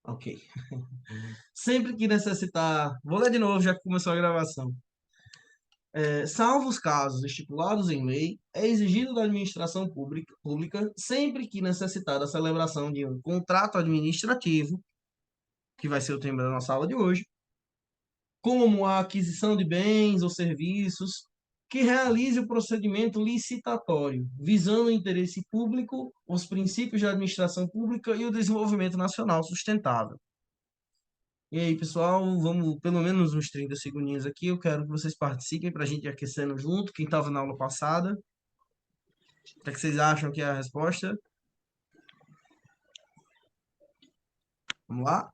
Ok. Sempre que necessitar. Vou ler de novo, já que começou a gravação. Salvo os casos estipulados em lei, é exigido da administração pública, sempre que necessitar da celebração de um contrato administrativo, que vai ser o tema da nossa aula de hoje, como a aquisição de bens ou serviços, que realize o procedimento licitatório, visando o interesse público, os princípios da administração pública e o desenvolvimento nacional sustentável. E aí, pessoal, vamos pelo menos uns 30 segundinhos aqui. Eu quero que vocês participem para a gente ir aquecendo junto. Quem estava na aula passada, o que é que vocês acham que é a resposta? Vamos lá?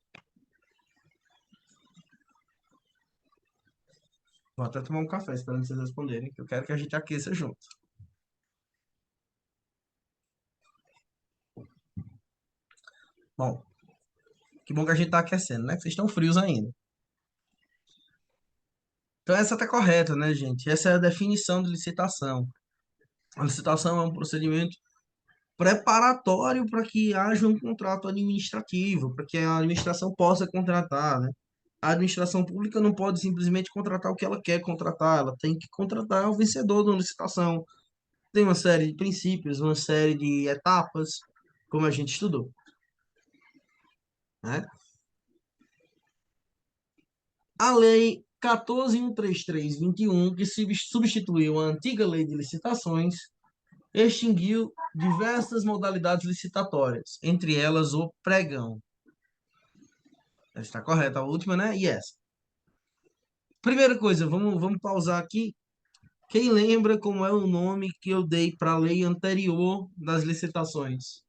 Vou até tomar um café esperando vocês responderem, que eu quero que a gente aqueça junto. Bom, que bom que a gente está aquecendo, né? Que vocês estão frios ainda. Então, essa está correta, né, gente? Essa é a definição de licitação. A licitação é um procedimento preparatório para que haja um contrato administrativo, para que a administração possa contratar, né? A administração pública não pode simplesmente contratar o que ela quer contratar, ela tem que contratar o vencedor da licitação. Tem uma série de princípios, uma série de etapas, como a gente estudou, né? A Lei 14.133/21, que substituiu a antiga Lei de Licitações, extinguiu diversas modalidades licitatórias, entre elas o pregão. Está correta a última, né? Yes. Primeira coisa, vamos pausar aqui. Quem lembra como é o nome que eu dei para a lei anterior das licitações?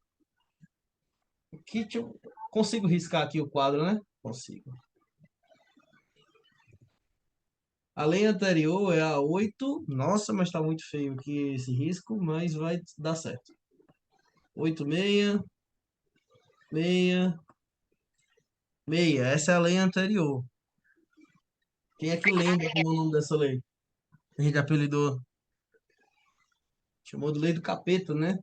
Consigo riscar aqui o quadro, né? Consigo. A lei anterior é a 8. Nossa, mas está muito feio aqui esse risco, mas vai dar certo. 8666. Essa é a lei anterior. Quem é que lembra como é o nome dessa lei? A gente apelidou, chamou de lei do capeta, né?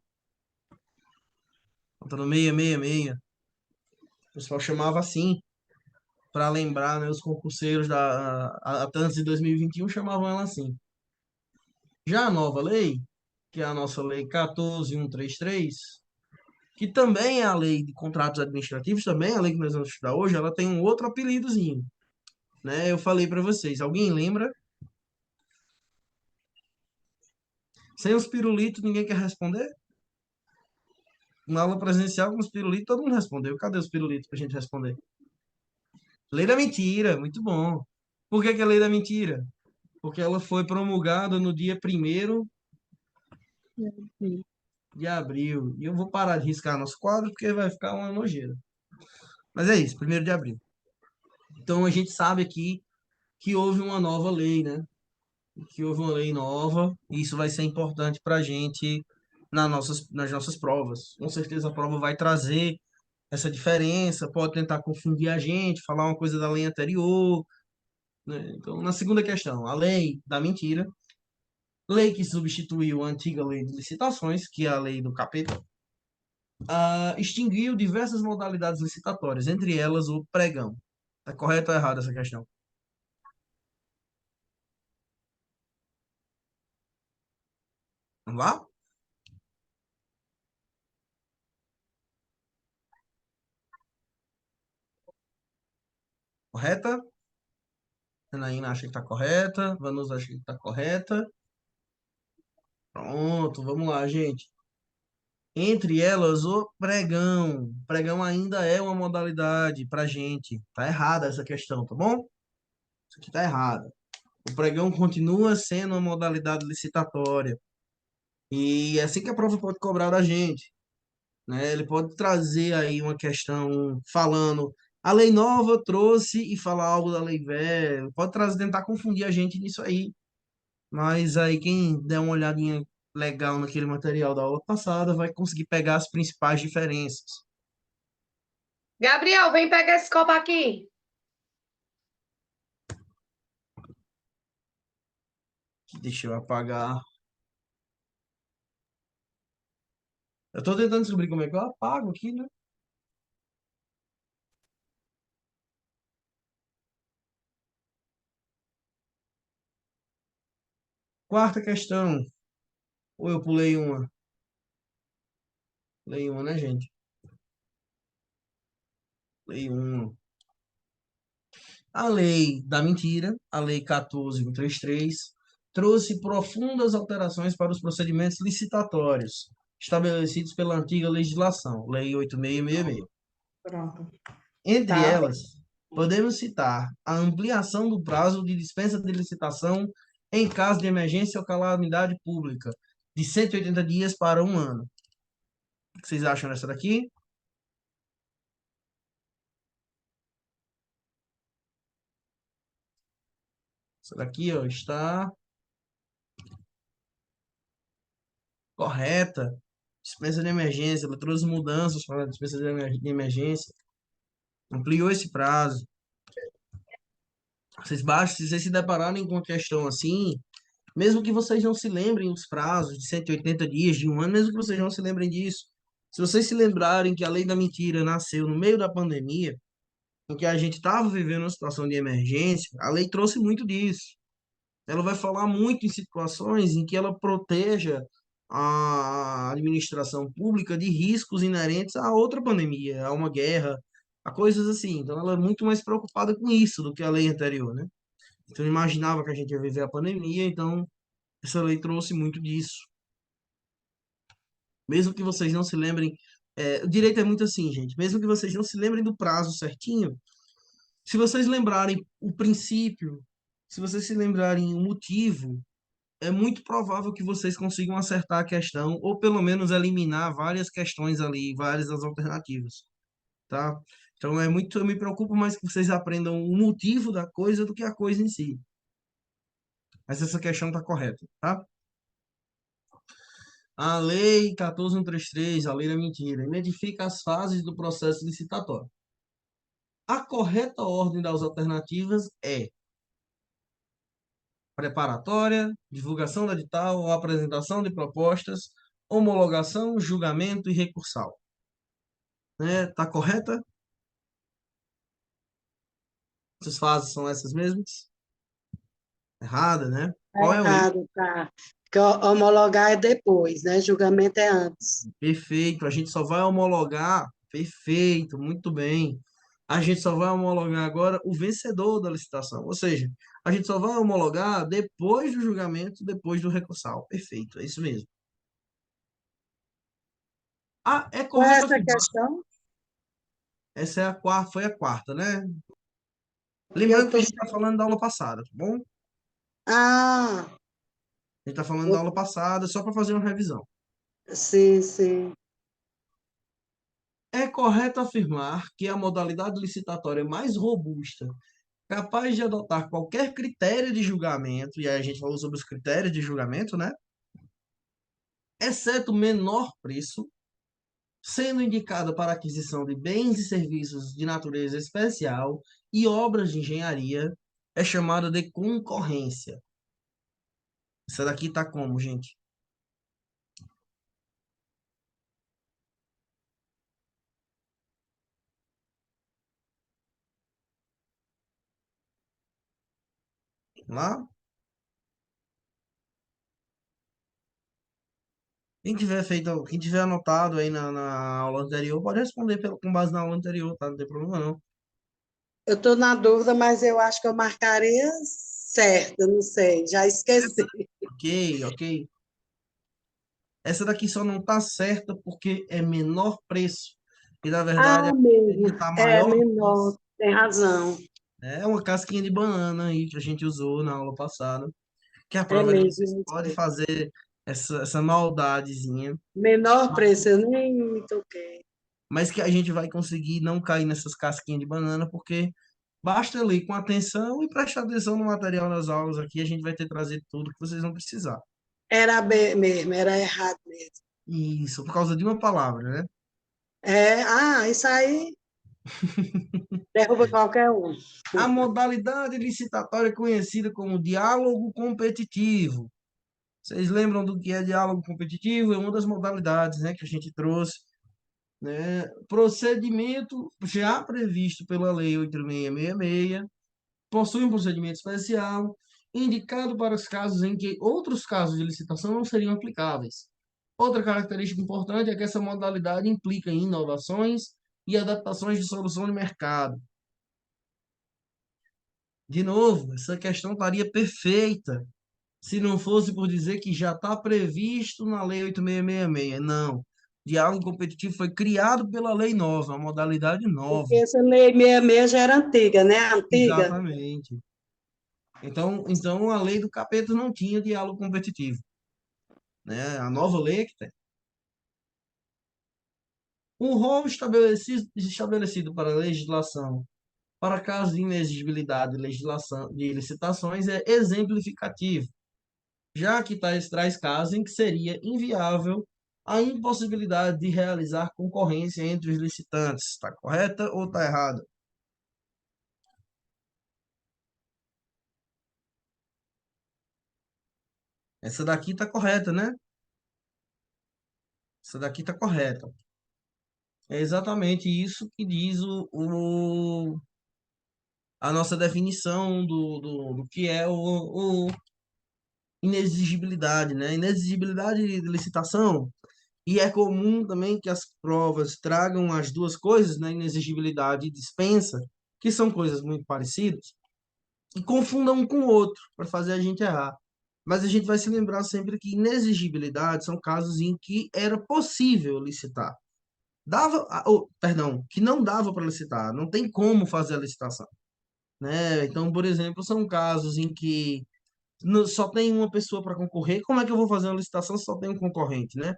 Tá no 666. O pessoal chamava assim, para lembrar, né? Os concurseiros até antes de 2021 chamavam ela assim. Já a nova lei, que é a nossa lei 14.133, que também é a lei de contratos administrativos, também é a lei que nós vamos estudar hoje, ela tem um outro apelidozinho, né? Eu falei para vocês, alguém lembra? Sem os pirulitos, ninguém quer responder? Na aula presencial com os pirulitos, todo mundo respondeu. Cadê os pirulitos para a gente responder? Lei da mentira, muito bom. Por que que é lei da mentira? Porque ela foi promulgada no dia 1º de abril. E eu vou parar de riscar nosso quadro porque vai ficar uma nojeira. Mas é isso, 1º de abril. Então a gente sabe aqui que houve uma nova lei, né? Que houve uma lei nova, e isso vai ser importante para a gente nas nossas provas. Com certeza a prova vai trazer essa diferença, pode tentar confundir a gente, falar uma coisa da lei anterior, né? Então, na segunda questão, a lei da mentira, lei que substituiu a antiga lei de licitações, que é a lei do capeta, extinguiu diversas modalidades licitatórias, entre elas o pregão. Está correto ou errado essa questão? Vamos lá? Correta? Janaína acha que está correta. Vanusa acha que está correta. Pronto, vamos lá, gente. Entre elas, o pregão. Pregão ainda é uma modalidade para gente. Tá errada essa questão, tá bom? Isso aqui tá errado. O pregão continua sendo uma modalidade licitatória. E é assim que a prova pode cobrar da gente, né? Ele pode trazer aí uma questão falando a lei nova trouxe e falar algo da lei velha. Pode trazer, tentar confundir a gente nisso aí. Mas aí quem der uma olhadinha legal naquele material da aula passada vai conseguir pegar as principais diferenças. Gabriel, vem pegar esse copo aqui. Deixa eu apagar. Eu tô tentando descobrir como é que eu apago aqui, né? Quarta questão. Ou eu pulei uma? Pulei uma, né, gente? Pulei uma. A lei da mentira, a lei 14.133, trouxe profundas alterações para os procedimentos licitatórios estabelecidos pela antiga legislação, Lei 8.666. Pronto. Entre Tá bem. elas, podemos citar a ampliação do prazo de dispensa de licitação em caso de emergência ou calamidade pública, de 180 dias para um ano. O que vocês acham dessa daqui? Essa daqui, ó, está correta. Dispensa de emergência, ela trouxe mudanças para a dispensa de emergência, ampliou esse prazo. Se vocês se depararem com uma questão assim, mesmo que vocês não se lembrem os prazos de 180 dias, de um ano, mesmo que vocês não se lembrem disso, se vocês se lembrarem que a lei da mentira nasceu no meio da pandemia, em que a gente estava vivendo uma situação de emergência, a lei trouxe muito disso. Ela vai falar muito em situações em que ela proteja a administração pública de riscos inerentes a outra pandemia, a uma guerra, a coisas assim. Então, ela é muito mais preocupada com isso do que a lei anterior, né? Então, eu imaginava que a gente ia viver a pandemia, então essa lei trouxe muito disso. Mesmo que vocês não se lembrem, o direito é muito assim, gente. Mesmo que vocês não se lembrem do prazo certinho, se vocês lembrarem o princípio, se vocês se lembrarem o motivo, é muito provável que vocês consigam acertar a questão, ou pelo menos eliminar várias questões ali, várias das alternativas, tá? Então é muito, eu me preocupo mais que vocês aprendam o motivo da coisa do que a coisa em si. Mas essa questão está correta, tá? A lei 14.133, a lei da mentira, identifica as fases do processo licitatório. A correta ordem das alternativas é preparatória, divulgação da edital ou apresentação de propostas, homologação, julgamento e recursal. Né? Tá correta? Essas fases são essas mesmas? Errada, né? Tá Qual é o erro? errado, tá? Porque homologar é depois, né? Julgamento é antes. Perfeito. A gente só vai homologar. Perfeito, muito bem. A gente só vai homologar agora o vencedor da licitação. Ou seja, a gente só vai homologar depois do julgamento, depois do recursal. Perfeito, é isso mesmo. Ah, é Qual é correto essa afirmar. questão? Essa é a quarta, foi a quarta, né? Que eu Lembrando que a tô gente está falando da aula passada, tá bom? Ah, A gente está falando da o- aula passada, só para fazer uma revisão. sim, sim. É correto afirmar que a modalidade licitatória mais robusta, capaz de adotar qualquer critério de julgamento, e aí a gente falou sobre os critérios de julgamento, né? Exceto menor preço, sendo indicada para aquisição de bens e serviços de natureza especial e obras de engenharia, é chamada de concorrência. Essa daqui tá como, gente? Lá? Quem tiver anotado aí na aula anterior, pode responder com base na aula anterior, tá? Não tem problema não. Eu estou na dúvida, mas eu acho que eu marcaria certo, não sei, já esqueci. Ok, ok. Essa daqui só não tá certa porque é menor preço. E na verdade Ah, a mesmo, deveria estar é maior menor, preço. tem razão. É uma casquinha de banana aí que a gente usou na aula passada. Que a É prova de vocês mesmo, pode fazer essa maldadezinha, menor preço, eu nem me toquei. mas que a gente vai conseguir não cair nessas casquinhas de banana, porque basta ler com atenção e prestar atenção no material das aulas aqui, a gente vai ter trazido tudo que vocês vão precisar. Era bem mesmo, era errado mesmo. Isso, por causa de uma palavra, né? Isso aí derruba qualquer um. A modalidade licitatória é conhecida como diálogo competitivo. Vocês lembram do que é diálogo competitivo? É uma das modalidades, né, que a gente trouxe, né? Procedimento já previsto pela Lei 8.666, possui um procedimento especial indicado para os casos em que outros casos de licitação não seriam aplicáveis. Outra característica importante é que essa modalidade implica em inovações e adaptações de solução de mercado. De novo, essa questão estaria perfeita se não fosse por dizer que já está previsto na Lei 8666. Não. Diálogo competitivo foi criado pela lei nova, uma modalidade nova. Porque essa lei 66 já era antiga, né? Antiga. Exatamente. Então a lei do capeta não tinha diálogo competitivo, né? A nova lei é que tem. Um rol estabelecido para a legislação para casos de inexigibilidade de legislação de licitações é exemplificativo, já que traz casos em que seria inviável a impossibilidade de realizar concorrência entre os licitantes. Está correta ou está errada? Essa daqui está correta, né? Essa daqui está correta. É exatamente isso que diz a nossa definição do que é o inexigibilidade, né? Inexigibilidade de licitação. E é comum também que as provas tragam as duas coisas, né? Inexigibilidade e dispensa, que são coisas muito parecidas, e confundam um com o outro, para fazer a gente errar. Mas a gente vai se lembrar sempre que inexigibilidade são casos em que era possível licitar. Perdão, que não dava para licitar, não tem como fazer a licitação, né? Então, por exemplo, são casos em que só tem uma pessoa para concorrer, como é que eu vou fazer uma licitação se só tem um concorrente, né?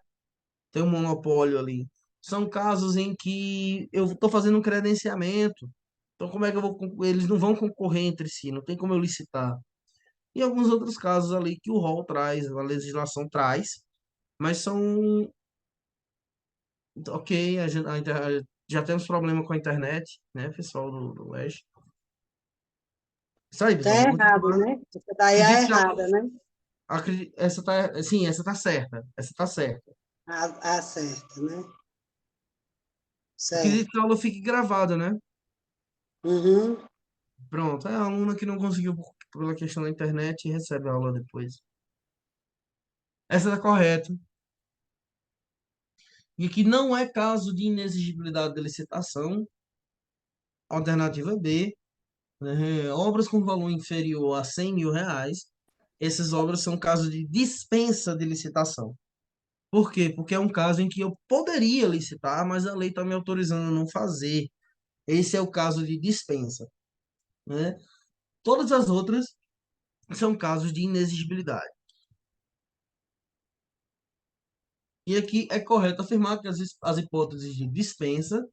Tem um monopólio ali. São casos em que eu estou fazendo um credenciamento, então como é que eu vou, eles não vão concorrer entre si, não tem como eu licitar. E alguns outros casos ali que o rol traz, a legislação traz, mas são, ok, já temos problema com a internet, né, pessoal do Oeste. Isso aí, Tá pessoal, vou errado, continuar. né? Essa daí é Acredito que a errada, né? essa tá, sim, essa tá certa. Essa tá certa. A certa, né? Acredito Certo. que a aula fique gravada, né? Uhum. Pronto, é a aluna que não conseguiu pela questão da internet e recebe a aula depois. Essa tá correta. E aqui não é caso de inexigibilidade de licitação. Alternativa B, né? Obras com valor inferior a R$ 100.000. Essas obras são casos de dispensa de licitação. Por quê? Porque é um caso em que eu poderia licitar, mas a lei está me autorizando a não fazer. Esse é o caso de dispensa, né? Todas as outras são casos de inexigibilidade. E aqui é correto afirmar que as hipóteses de dispensa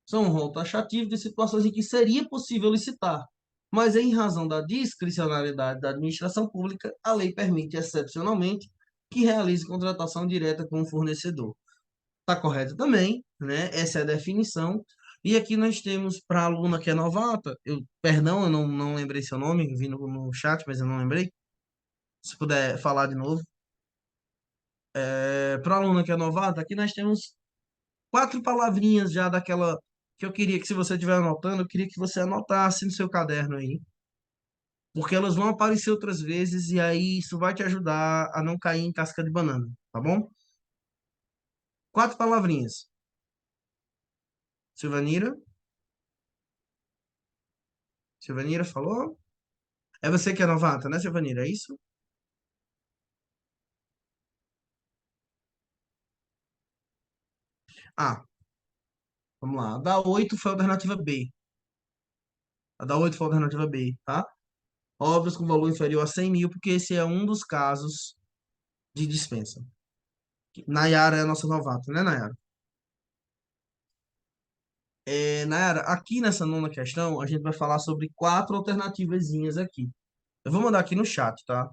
são um rol taxativo de situações em que seria possível licitar, mas em razão da discricionariedade da administração pública, a lei permite excepcionalmente que realize contratação direta com o fornecedor. Está correto também, né? Essa é a definição. E aqui nós temos para a aluna que é novata, perdão, eu não lembrei seu nome, vi no chat, mas eu não lembrei. Se puder falar de novo. Para a aluna que é novata, aqui nós temos 4 palavrinhas já daquela que eu queria que, se você estiver anotando, eu queria que você anotasse no seu caderno aí, porque elas vão aparecer outras vezes e aí isso vai te ajudar a não cair em casca de banana, tá bom? 4 palavrinhas. Silvanira? Silvanira falou? É você que é novata, né, Silvanira? É isso? Ah, vamos lá. A da 8 foi a alternativa B. A da 8 foi a alternativa B, tá? Obras com valor inferior a 100.000, porque esse é um dos casos de dispensa. Nayara é a nossa novata, né, Nayara? Nayara, aqui nessa nona questão, a gente vai falar sobre 4 alternativazinhas aqui. Eu vou mandar aqui no chat, tá?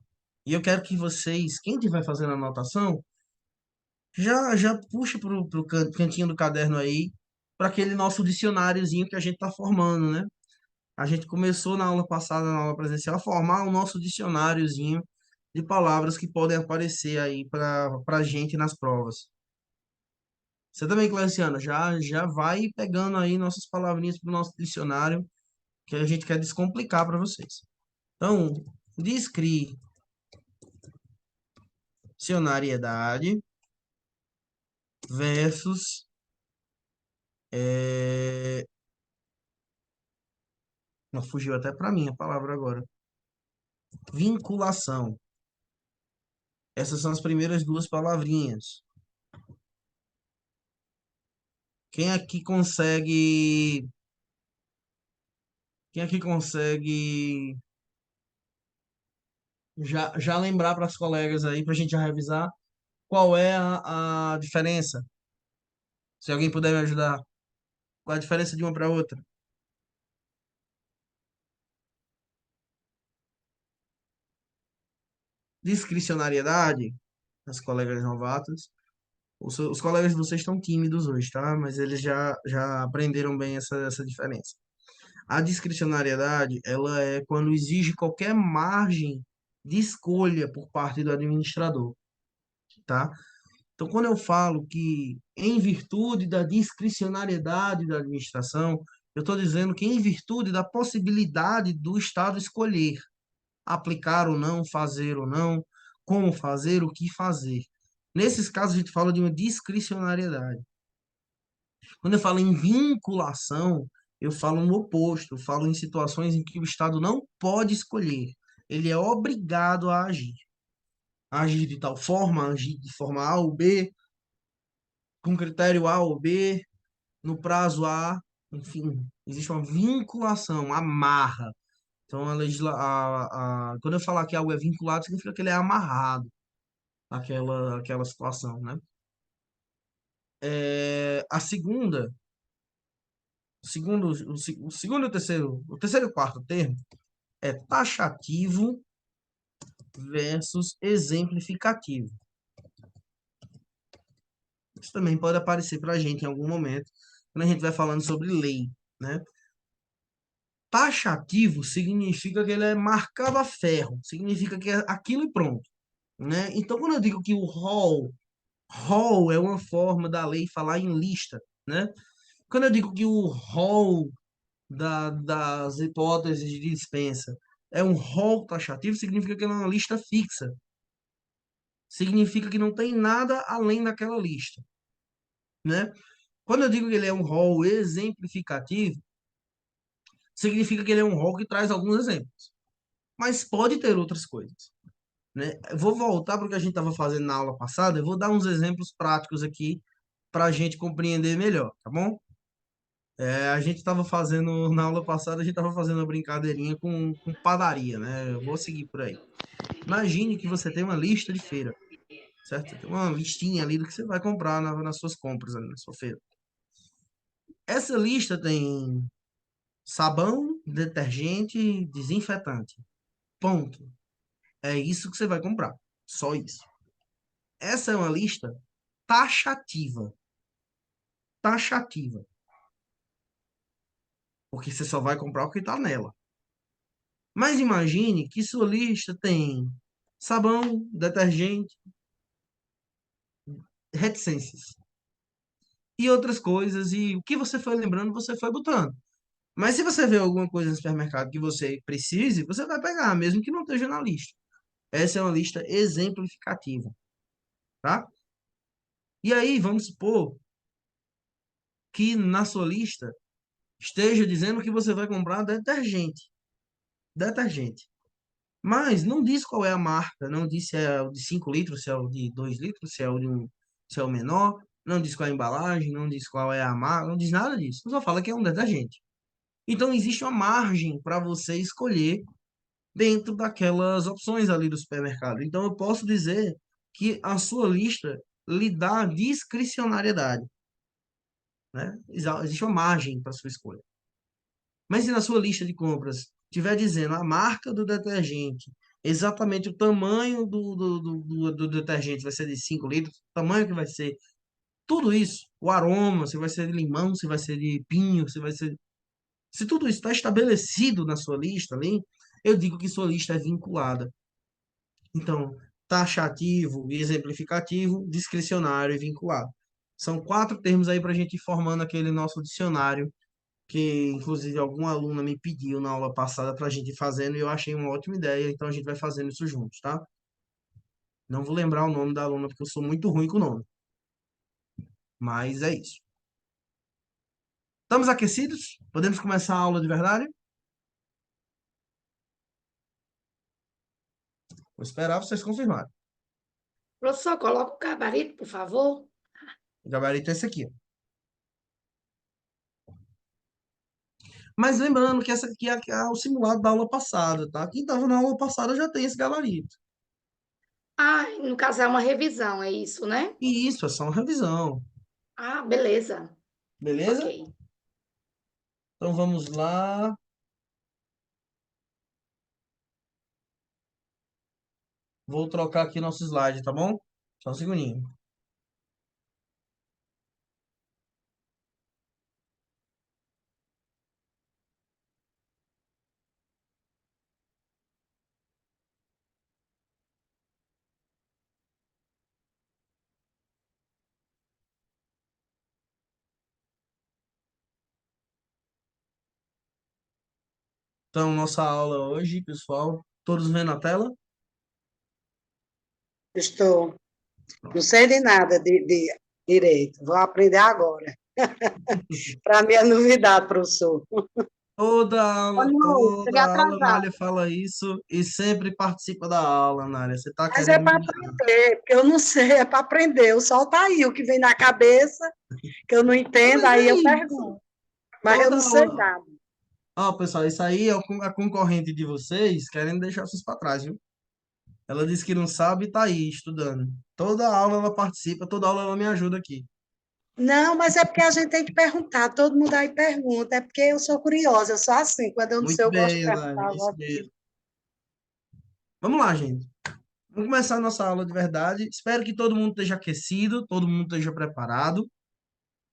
E eu quero que vocês, quem estiver fazendo a anotação, já puxa pro cantinho do caderno aí, para aquele nosso dicionáriozinho que a gente está formando, né? A gente começou na aula passada, na aula presencial, a formar o nosso dicionáriozinho de palavras que podem aparecer aí para a gente nas provas. Você também, Cleiciana, já vai pegando aí nossas palavrinhas para o nosso dicionário, que a gente quer descomplicar para vocês. Então, Discricionariedade versus não fugiu até para mim a palavra agora. Vinculação. Essas são as primeiras duas palavrinhas. Quem aqui consegue. Quem aqui consegue já lembrar para os colegas aí, para a gente já revisar, qual é a diferença? Se alguém puder me ajudar. Qual é a diferença de uma para outra? Discricionariedade, as colegas novatas. Os colegas de vocês estão tímidos hoje, tá? Mas eles já aprenderam bem essa diferença. A discricionariedade, ela é quando exige qualquer margem de escolha por parte do administrador, tá? Então, quando eu falo que em virtude da discricionariedade da administração, eu estou dizendo que em virtude da possibilidade do Estado escolher aplicar ou não, fazer ou não, como fazer, o que fazer. Nesses casos, a gente fala de uma discricionariedade. Quando eu falo em vinculação, eu falo no oposto, eu falo em situações em que o Estado não pode escolher, ele é obrigado a agir. Agir de tal forma, agir de forma A ou B, com critério A ou B, no prazo A, enfim, existe uma vinculação, amarra. Então, quando eu falar que algo é vinculado, significa que ele é amarrado àquela situação, né? A segunda, o segundo e o terceiro e o quarto termo é taxativo versus exemplificativo. Isso também pode aparecer para a gente em algum momento, quando a gente vai falando sobre lei, né? Taxativo significa que ele é marcado a ferro, significa que é aquilo e pronto, né? Então, quando eu digo que o rol é uma forma da lei falar em lista, né? Quando eu digo que o rol das hipóteses de dispensa é um rol taxativo, significa que ele é uma lista fixa. Significa que não tem nada além daquela lista, né? Quando eu digo que ele é um rol exemplificativo, significa que ele é um rol que traz alguns exemplos, mas pode ter outras coisas, né? Eu vou voltar para o que a gente estava fazendo na aula passada, eu vou dar uns exemplos práticos aqui para a gente compreender melhor, tá bom? A gente estava fazendo, na aula passada, a gente estava fazendo uma brincadeirinha com padaria, né? Eu vou seguir por aí. Imagine que você tem uma lista de feira, certo? Você tem uma listinha ali do que você vai comprar nas suas compras ali na sua feira. Essa lista tem sabão, detergente, desinfetante. Ponto. É isso que você vai comprar. Só isso. Essa é uma lista taxativa. Taxativa. Porque você só vai comprar o que está nela. Mas imagine que sua lista tem sabão, detergente, reticências e outras coisas. E o que você foi lembrando, você foi botando. Mas se você vê alguma coisa no supermercado que você precise, você vai pegar, mesmo que não esteja na lista. Essa é uma lista exemplificativa, tá? E aí, vamos supor que na sua lista esteja dizendo que você vai comprar detergente. Detergente. Mas não diz qual é a marca, não diz se é o de 5 litros, se é o de 2 litros, se é o menor, não diz qual é a embalagem, não diz qual é a marca, não diz nada disso. Só fala que é um detergente. Então existe uma margem para você escolher dentro daquelas opções ali do supermercado. Então eu posso dizer que a sua lista lhe dá discricionariedade, né? Existe uma margem para sua escolha. Mas se na sua lista de compras tiver dizendo a marca do detergente, exatamente o tamanho do detergente vai ser de 5 litros, o tamanho que vai ser, tudo isso, o aroma, se vai ser de limão, se vai ser de pinho, se vai ser. Se tudo isso está estabelecido na sua lista ali, eu digo que sua lista é vinculada. Então, taxativo e exemplificativo, discricionário e vinculado. São 4 termos aí para a gente ir formando aquele nosso dicionário que inclusive alguma aluna me pediu na aula passada para a gente ir fazendo e eu achei uma ótima ideia, então a gente vai fazendo isso juntos, tá? Não vou lembrar o nome da aluna porque eu sou muito ruim com o nome, mas é isso. Estamos aquecidos? Podemos começar a aula de verdade? Vou esperar vocês confirmarem. Professor, coloca o gabarito, por favor. O gabarito é esse aqui, ó. Mas lembrando que essa aqui é o simulado da aula passada, tá? Quem estava na aula passada já tem esse gabarito. Ah, no caso é uma revisão, é isso, né? E isso é só uma revisão, Ah, beleza. beleza? Ok. Então vamos lá. Vou trocar aqui nosso slide, tá bom? Só um segundinho. Então, nossa aula hoje, pessoal, todos vendo a tela? Estou. Não sei de nada de direito. Vou aprender agora. Para mim é novidade, professor. Boa noite, cheguei Toda aula, atrasada. Nália fala isso e sempre participa da aula, Nália. Você está Mas é querendo para brincar. aprender, porque eu não sei, é para aprender. Eu solto aí o que vem na cabeça, que eu não Ah, entendo, mas aí é eu isso. pergunto. Mas eu Toda não sei aula. nada. Ó, pessoal, isso aí é a concorrente de vocês querendo deixar vocês para trás, viu? Ela disse que não sabe e tá aí estudando. Toda aula ela participa, toda aula ela me ajuda aqui. Não, mas é porque a gente tem que perguntar, todo mundo aí pergunta, é porque eu sou curiosa, eu sou assim, quando eu não sei, Muito eu gosto de bem, perguntar. Nália, isso mesmo. Vamos lá, gente. Vamos começar a nossa aula de verdade. Espero que todo mundo esteja aquecido, todo mundo esteja preparado, tá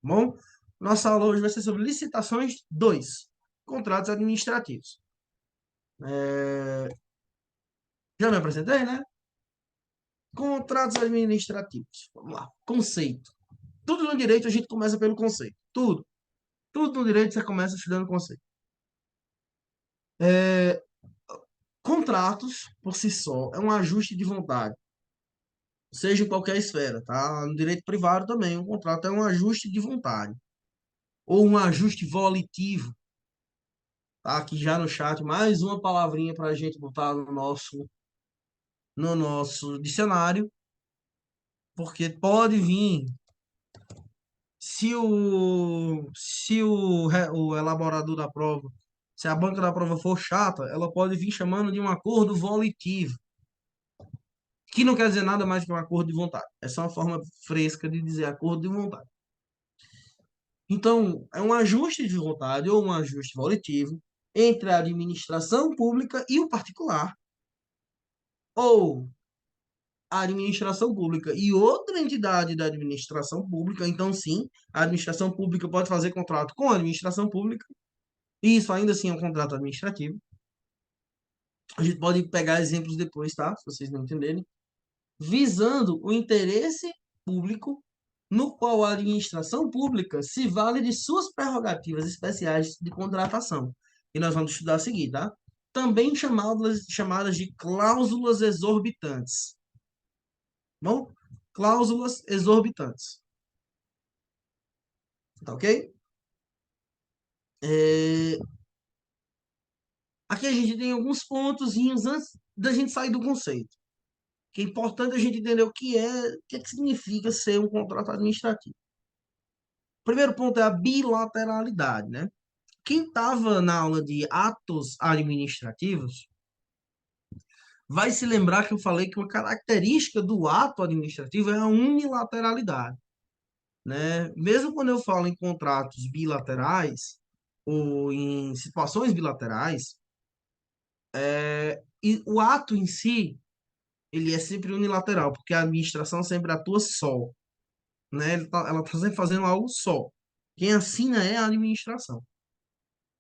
bom? Nossa aula hoje vai ser sobre licitações 2, contratos administrativos. Já me apresentei, né? Contratos administrativos. Vamos lá. Conceito. Tudo no direito a gente começa pelo conceito. Tudo. Tudo no direito você começa estudando conceito. Contratos, por si só, é um ajuste de vontade, seja em qualquer esfera, tá? No direito privado também, um contrato é um ajuste de vontade, ou um ajuste volitivo, tá? Aqui já no chat, mais uma palavrinha para a gente botar no nosso dicionário, porque pode vir, se o elaborador da prova, se a banca da prova for chata, ela pode vir chamando de um acordo volitivo, que não quer dizer nada mais que um acordo de vontade. É só uma forma fresca de dizer acordo de vontade. Então, é um ajuste de vontade ou um ajuste volitivo entre a administração pública e o particular, ou a administração pública e outra entidade da administração pública. Então, sim, a administração pública pode fazer contrato com a administração pública, e isso ainda assim é um contrato administrativo. A gente pode pegar exemplos depois, tá? Se vocês não entenderem. Visando o interesse público, no qual a administração pública se vale de suas prerrogativas especiais de contratação. E nós vamos estudar a seguir, tá? Também chamadas de cláusulas exorbitantes. Bom? Cláusulas exorbitantes. Tá ok? É, Aqui a gente tem alguns pontozinhos antes da gente sair do conceito. Que é importante a gente entender o que significa ser um contrato administrativo. O primeiro ponto é a bilateralidade, né? Quem estava na aula de atos administrativos vai se lembrar que eu falei que uma característica do ato administrativo é a unilateralidade, né? Mesmo quando eu falo em contratos bilaterais ou em situações bilaterais, e o ato em si, ele é sempre unilateral, porque a administração sempre atua só, né? Ela está sempre fazendo algo só. Quem assina é a administração.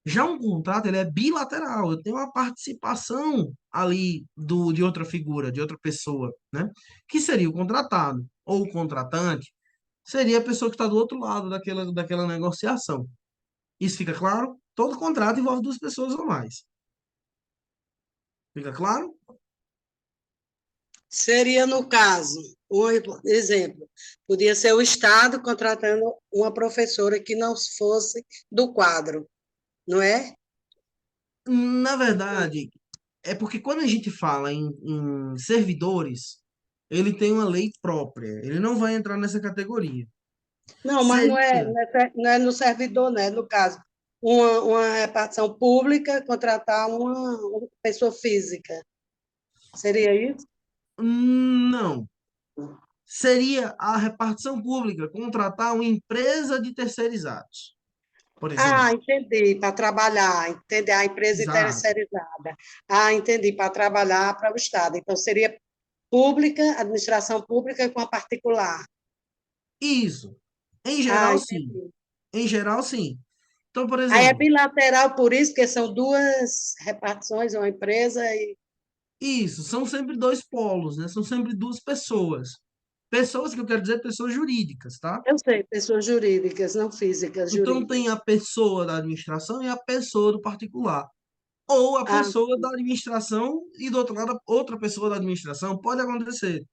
Já um contrato, ele é bilateral, eu tenho uma participação ali de outra figura, de outra pessoa, né? Que seria o contratado, ou o contratante, seria a pessoa que está do outro lado daquela negociação. Isso fica claro? Todo contrato envolve duas pessoas ou mais. Fica claro? Seria, no caso, um exemplo, podia ser o Estado contratando uma professora que não fosse do quadro, não é? Na verdade, é porque quando a gente fala em servidores, ele tem uma lei própria. Ele não vai entrar nessa categoria. Não, mas não é, Seria. não é, não é no servidor, né? No caso, uma repartição pública contratar uma pessoa física. Seria isso? Não. Seria a repartição pública contratar uma empresa de terceirizados, por exemplo. Ah, entendi, para trabalhar, entender a empresa Exato. terceirizada. Ah, entendi, para trabalhar para o Estado. Então, seria pública, administração pública com a particular. Isso. Em Ah, geral, sim. entendi. Em geral, sim. Então, por Aí é exemplo, bilateral por isso, porque são duas repartições, uma empresa e... isso, são sempre dois polos, né? São sempre duas pessoas. Pessoas que eu quero dizer pessoas jurídicas, tá? Eu sei, pessoas jurídicas, não físicas, Então jurídicas. tem a pessoa da administração e a pessoa do particular. Ou a Ah, pessoa da administração e do outro lado outra pessoa da administração. Pode acontecer.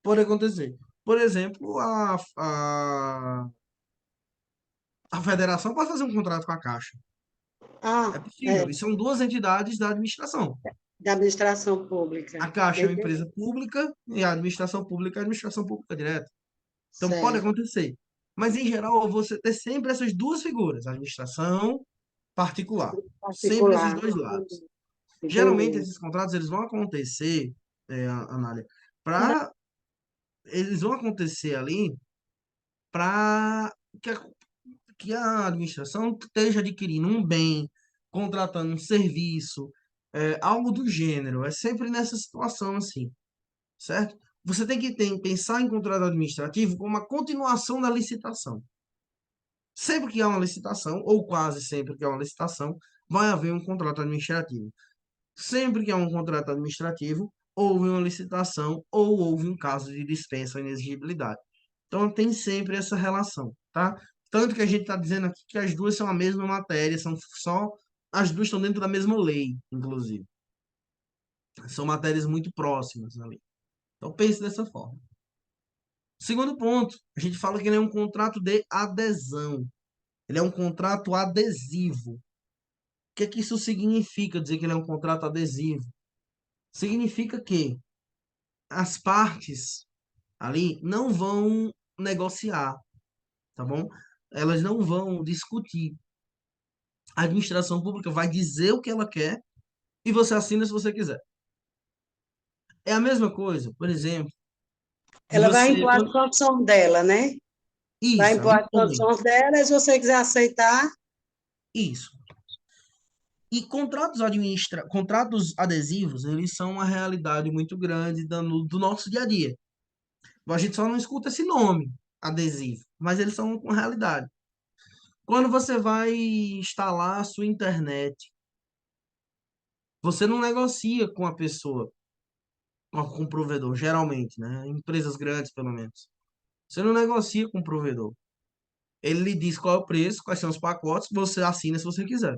Pode acontecer. Por exemplo, a federação pode fazer um contrato com a Caixa. É é, possível. E são duas entidades da administração. da administração pública. A Caixa é uma Entendi. empresa pública e a administração pública é a administração pública direta. Então pode Certo. acontecer. Mas, em geral, você ter sempre essas duas figuras, administração particular. Sempre esses Particular. dois lados. Geralmente, Entendi. esses contratos eles vão acontecer, Anália, para eles vão acontecer ali para que a administração esteja adquirindo um bem, contratando um serviço, algo do gênero. É sempre nessa situação assim, certo? Você tem que pensar em contrato administrativo como uma continuação da licitação. Sempre que há uma licitação, ou quase sempre que há uma licitação, vai haver um contrato administrativo. Sempre que há um contrato administrativo, houve uma licitação ou houve um caso de dispensa ou inexigibilidade. Então, tem sempre essa relação, tá? Tanto que a gente está dizendo aqui que as duas são a mesma matéria, são só. As duas estão dentro da mesma lei, inclusive. São matérias muito próximas ali. Então, pense dessa forma. Segundo ponto, a gente fala que ele é um contrato de adesão. Ele é um contrato adesivo. O que é que isso significa, dizer que ele é um contrato adesivo? Significa que as partes ali não vão negociar, tá bom? Elas não vão discutir. A administração pública vai dizer o que ela quer e você assina se você quiser. É a mesma coisa, por exemplo, de Ela vai você. impor as condições dela, né? Vai Isso, ela impor as impõe. condições dela, e se você quiser aceitar, Isso. E contratos adesivos, eles são uma realidade muito grande do nosso dia a dia. A gente só não escuta esse nome, adesivo, mas eles são uma realidade. Quando você vai instalar a sua internet, você não negocia com a pessoa, com o provedor, geralmente, né? Empresas grandes, pelo menos. Você não negocia com o provedor. Ele lhe diz qual é o preço, quais são os pacotes, você assina se você quiser.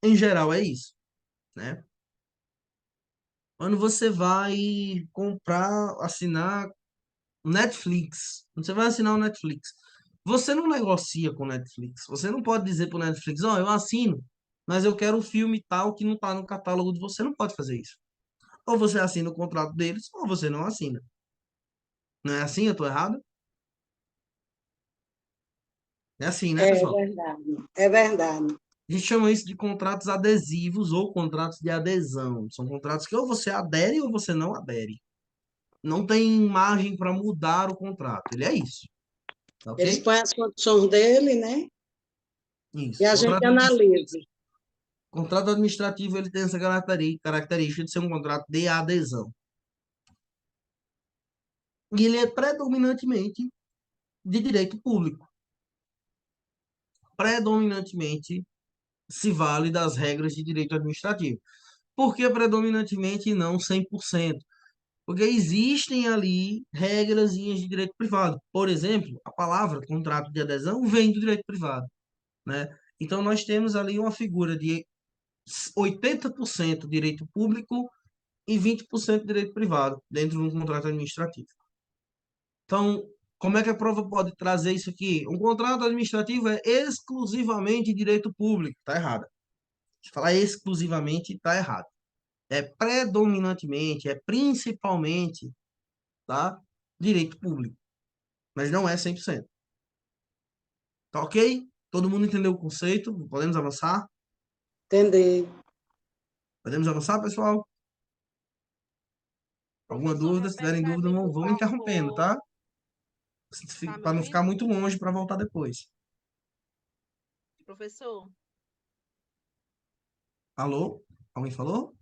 Em geral, é isso, né? Quando você vai comprar, assinar Netflix, quando você vai assinar o Netflix, você não negocia com o Netflix. Você não pode dizer para o Netflix, ó, eu assino, mas eu quero um filme tal que não está no catálogo de você. Não pode fazer isso. Ou você assina o contrato deles, ou você não assina. Não é assim? Eu tô errado? É assim, né, é pessoal? verdade. É verdade. A gente chama isso de contratos adesivos ou contratos de adesão. São contratos que ou você adere ou você não adere. Não tem margem para mudar o contrato. Ele é isso, tá Eles ok? põem as condições dele, né? E Isso. a gente analisa. Contrato administrativo ele tem essa característica de ser um contrato de adesão. E ele é predominantemente de direito público. Predominantemente se vale das regras de direito administrativo. Por que predominantemente e não 100%? Porque existem ali regrazinhas de direito privado. Por exemplo, a palavra contrato de adesão vem do direito privado, né? Então, nós temos ali uma figura de 80% direito público e 20% direito privado dentro de um contrato administrativo. Então, como é que a prova pode trazer isso aqui? Um contrato administrativo é exclusivamente direito público. Está errado. Se falar exclusivamente, está errado. É predominantemente, é principalmente, tá? Direito público. Mas não é 100%. Tá ok? Todo mundo entendeu o conceito? Podemos avançar? Entendi. Podemos avançar, pessoal? Alguma Professor, dúvida? Se repete tiverem para dúvida, mim, por vão me interrompendo, favor. tá? Tá me Para não ficar ouvindo? muito longe para voltar depois. Professor, Alô? Alguém falou?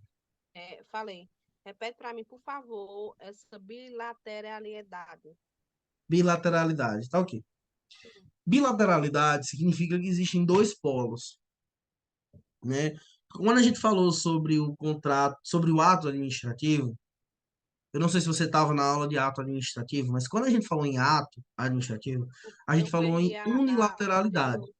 falei. Repete para mim, por favor, essa bilateralidade. Bilateralidade, tá ok. Bilateralidade significa que existem dois polos, né? Quando a gente falou sobre o contrato, sobre o ato administrativo, eu não sei se você estava na aula de ato administrativo, mas quando a gente falou em ato administrativo, a gente Eu falou perdi em a unilateralidade, pergunta.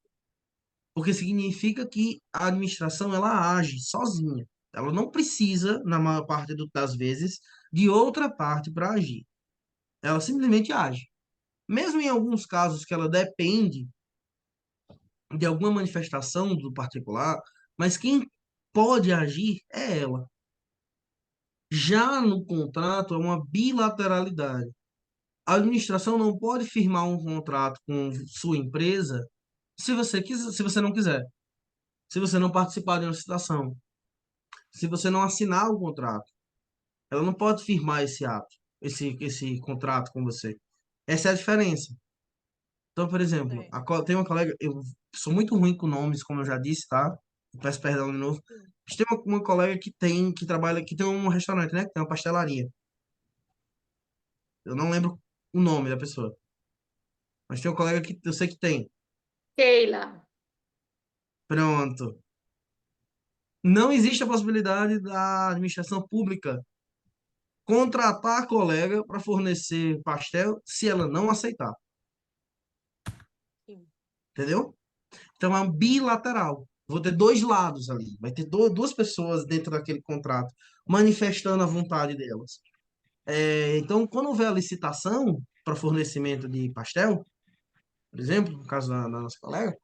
porque significa que a administração ela age sozinha. Ela não precisa, na maior parte das vezes, de outra parte para agir. Ela simplesmente age. Mesmo em alguns casos que ela depende de alguma manifestação do particular, mas quem pode agir é ela. Já no contrato é uma bilateralidade. A administração não pode firmar um contrato com sua empresa se você quiser, se você não quiser, se você não participar de uma licitação, se você não assinar o contrato. Ela não pode firmar esse ato, esse contrato com você. Essa é a diferença. Então, por exemplo, Certo. tem uma colega, eu sou muito ruim com nomes, como eu já disse, tá? Peço perdão de novo. Sim. Mas tem uma colega que trabalha, que tem um restaurante, né? Que tem uma pastelaria. Eu não lembro o nome da pessoa, mas tem um colega que eu sei que tem. Keila. Pronto. Não existe a possibilidade da administração pública contratar a colega para fornecer pastel se ela não aceitar, Sim. entendeu? Então é um bilateral. Vou ter dois lados ali. Vai ter duas pessoas dentro daquele contrato manifestando a vontade delas. Então, quando houver a licitação para fornecimento de pastel, por exemplo, no caso da nossa colega,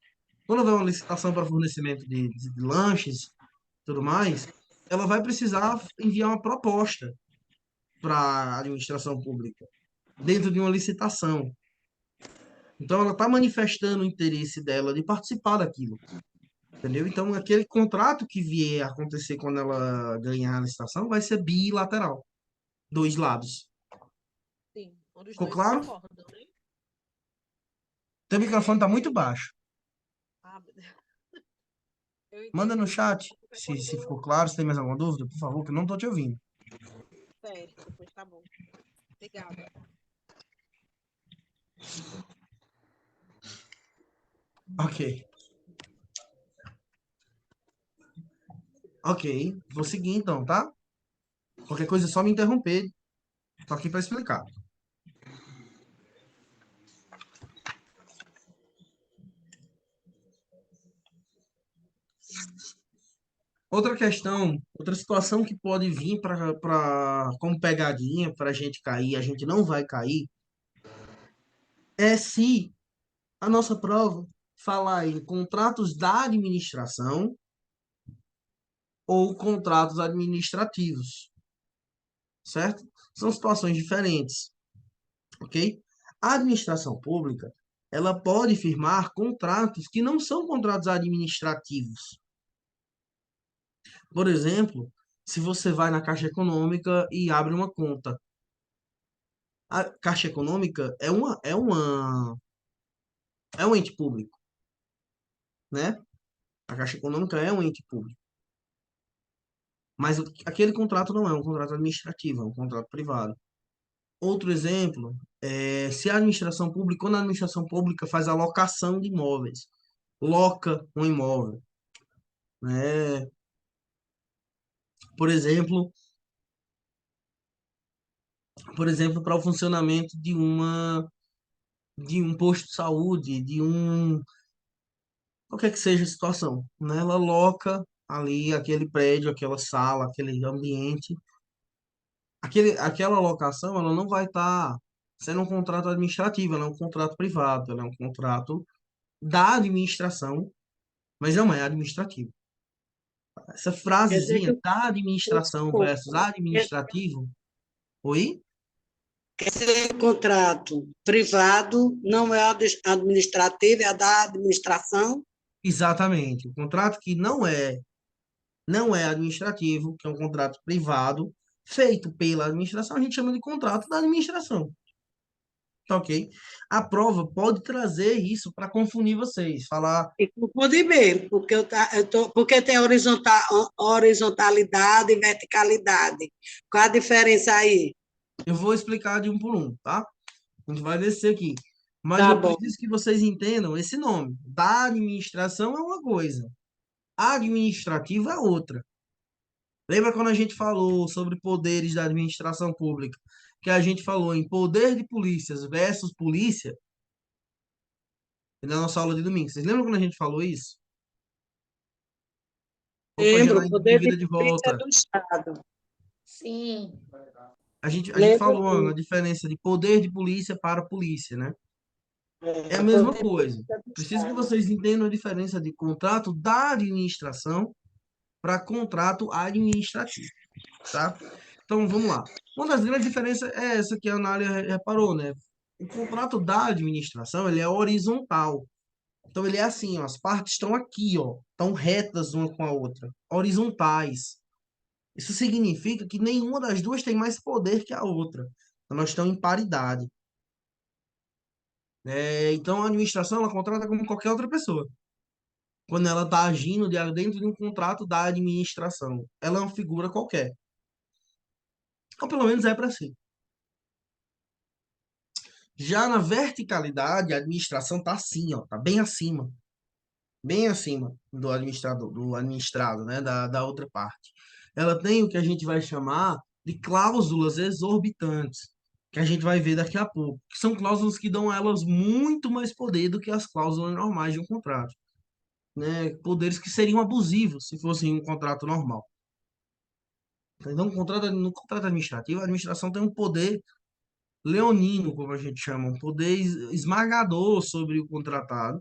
quando houver uma licitação para fornecimento de lanches, tudo mais, ela vai precisar enviar uma proposta para a administração pública dentro de uma licitação. Então, ela está manifestando o interesse dela de participar daquilo. Entendeu? Então, aquele contrato que vier a acontecer quando ela ganhar a licitação vai ser bilateral, dois lados. Sim. Onde os Ficou dois claro? concordam, né? Teu microfone está muito É, baixo. meu Deus. Eu Manda no entendi. chat É se ficou quando... claro, se tem mais alguma dúvida, por favor, que eu não estou te ouvindo. Certo, pois tá bom. Obrigada. Ok, ok. Vou seguir então, tá? Qualquer coisa é só me interromper. Tô aqui para explicar. Outra questão, outra situação que pode vir como pegadinha para a gente cair, a gente não vai cair, é se a nossa prova falar em contratos da administração ou contratos administrativos, certo? São situações diferentes, ok? A administração pública, ela pode firmar contratos que não são contratos administrativos. Por exemplo, se você vai na Caixa Econômica e abre uma conta. A Caixa Econômica é um ente público, né? A Caixa Econômica é um ente público. Mas aquele contrato não é um contrato administrativo, é um contrato privado. Outro exemplo é se a administração pública, quando a administração pública faz a locação de imóveis, loca um imóvel, né? Por exemplo, por exemplo, para o funcionamento de um posto de saúde, qualquer que seja a situação, né? Ela loca ali aquele prédio, aquela sala, aquele ambiente. Aquela locação, ela não vai estar sendo um contrato administrativo, ela é um contrato privado, ela é um contrato da administração, mas não é administrativo. Essa Quer dizer frasezinha que da administração desculpa, versus quer administrativo, oi? dizer que o contrato privado não é administrativo, é da administração. Exatamente. O contrato que não é administrativo, que é um contrato privado, feito pela administração, a gente chama de contrato da administração. Tá ok? A prova pode trazer isso para confundir vocês, falar, E confunde mesmo, porque tem horizontalidade e verticalidade. Qual a diferença aí? eu vou explicar de um por um, tá? A gente vai descer aqui. Mas Tá eu bom. preciso que vocês entendam esse nome. Da administração é uma coisa, administrativo é outra. Lembra quando a gente falou sobre poderes da administração pública? Que a gente falou em poder de polícias versus polícia, na nossa aula de domingo. Vocês lembram quando a gente falou isso? Opa, Lembro, o Janaína, poder de bem-vinda de polícia é volta. do Estado. Sim, A gente Lembro, falou, Ana, a diferença de poder de polícia para polícia, né? É a o mesma poder de coisa. polícia é do Preciso que Estado. vocês entendam a diferença de contrato da administração para contrato administrativo, tá? Então, vamos lá. Uma das grandes diferenças é essa que a Anália reparou, né? O contrato da administração, ele é horizontal. Então, ele é assim, ó, as partes estão aqui, ó, estão retas uma com a outra, horizontais. Isso significa que nenhuma das duas tem mais poder que a outra. Então, nós estamos em paridade. Então, a administração, ela contrata como qualquer outra pessoa. Quando ela está agindo dentro de um contrato da administração. Ela é uma figura qualquer. Ou pelo menos é para si. Já na verticalidade, a administração está assim, ó, tá bem acima do administrador, do administrado, né, da outra parte. Ela tem o que a gente vai chamar de cláusulas exorbitantes, que a gente vai ver daqui a pouco, que são cláusulas que dão a elas muito mais poder do que as cláusulas normais de um contrato, né? Poderes que seriam abusivos se fosse um contrato normal. Então, no contrato administrativo, a administração tem um poder leonino, como a gente chama, um poder esmagador sobre o contratado,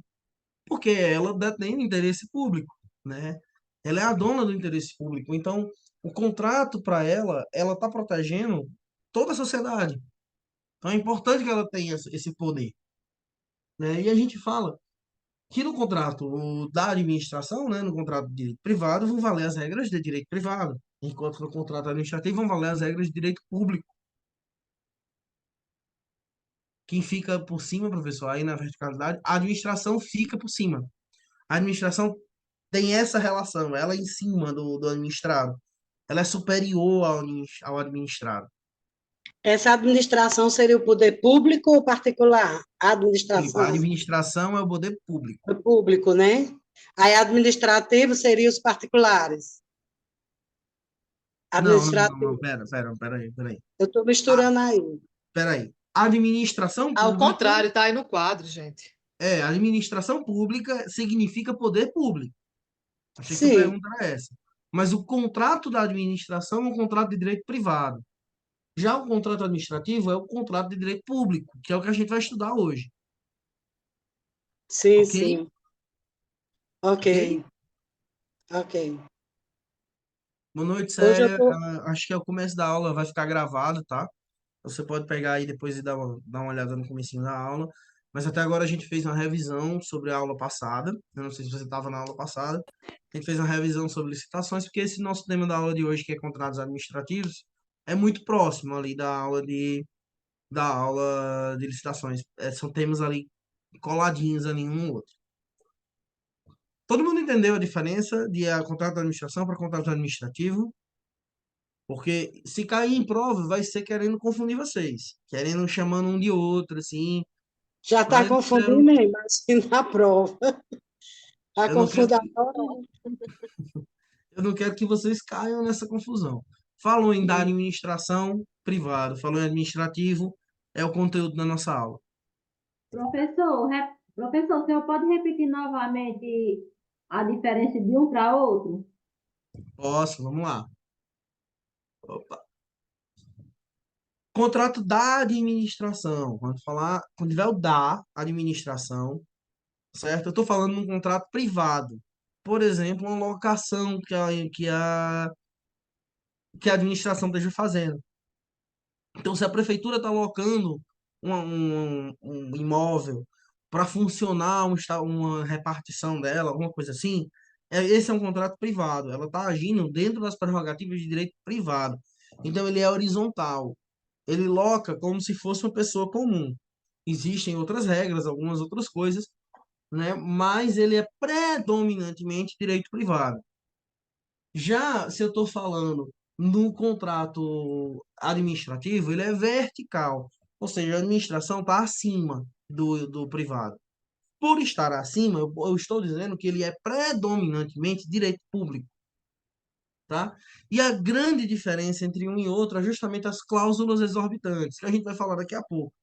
porque ela detém o interesse público, né? Ela é a dona do interesse público. Então, o contrato para ela está protegendo toda a sociedade. Então, é importante que ela tenha esse poder, né? E a gente fala que no contrato da administração, né, no contrato de direito privado, vão valer as regras de direito privado, enquanto no contrato administrativo vão valer as regras de direito público. Quem fica por cima, professor, aí na verticalidade, a administração fica por cima. A administração tem essa relação, ela é em cima do administrado. Ela é superior ao administrado. Essa administração seria o poder público ou particular? A Público. A administração administração é o poder público. é público, né? Aí administrativo seria os particulares. Não, não, não, não, Administrativo. pera aí. Eu estou Ah, misturando aí. pera aí. Administração Ao pública, contrário, tá aí no quadro, gente. administração pública significa poder público. Achei que a Sim, pergunta era essa. Mas o contrato da administração é um contrato de direito privado. Já o contrato administrativo é o contrato de direito público, que é o que a gente vai estudar hoje. sim, Ok? sim. Ok, Ok? ok. Boa noite, Hoje eu Célia. estou. Acho que é o começo da aula, vai ficar gravado, tá? Você pode pegar aí depois e dar uma olhada no comecinho da aula. Mas até agora a gente fez uma revisão sobre a aula passada. Eu não sei se você estava na aula passada. A gente fez uma revisão sobre licitações, porque esse nosso tema da aula de hoje, que é contratos administrativos, é muito próximo ali da aula de licitações. São temas ali coladinhos ali um no outro. Todo mundo entendeu a diferença de contrato de administração para contrato administrativo? Porque se cair em prova, vai ser querendo confundir vocês, querendo chamando um de outro, assim. Já Mas está confundindo, né? Imagina na prova. A eu não quero confusão. que, eu não quero que vocês caiam nessa confusão. Falou em da administração, privado. Falou em administrativo, é o conteúdo da nossa aula. Professor, o senhor pode repetir novamente a diferença de um para outro? Posso, vamos lá. Opa. Contrato da administração. Quando tiver o da administração, certo? Eu estou falando de um contrato privado. Por exemplo, uma locação que a administração esteja fazendo. Então, se a prefeitura está alocando um imóvel para funcionar uma repartição dela, alguma coisa assim, esse é um contrato privado. Ela está agindo dentro das prerrogativas de direito privado. Então, ele é horizontal. Ele loca como se fosse uma pessoa comum. Existem outras regras, algumas outras coisas, né? Mas ele é predominantemente direito privado. Já se eu estou falando no contrato administrativo, ele é vertical, ou seja, a administração está acima do privado. Por estar acima, eu estou dizendo que ele é predominantemente direito público, tá? E a grande diferença entre um e outro é justamente as cláusulas exorbitantes, que a gente vai falar daqui a pouco.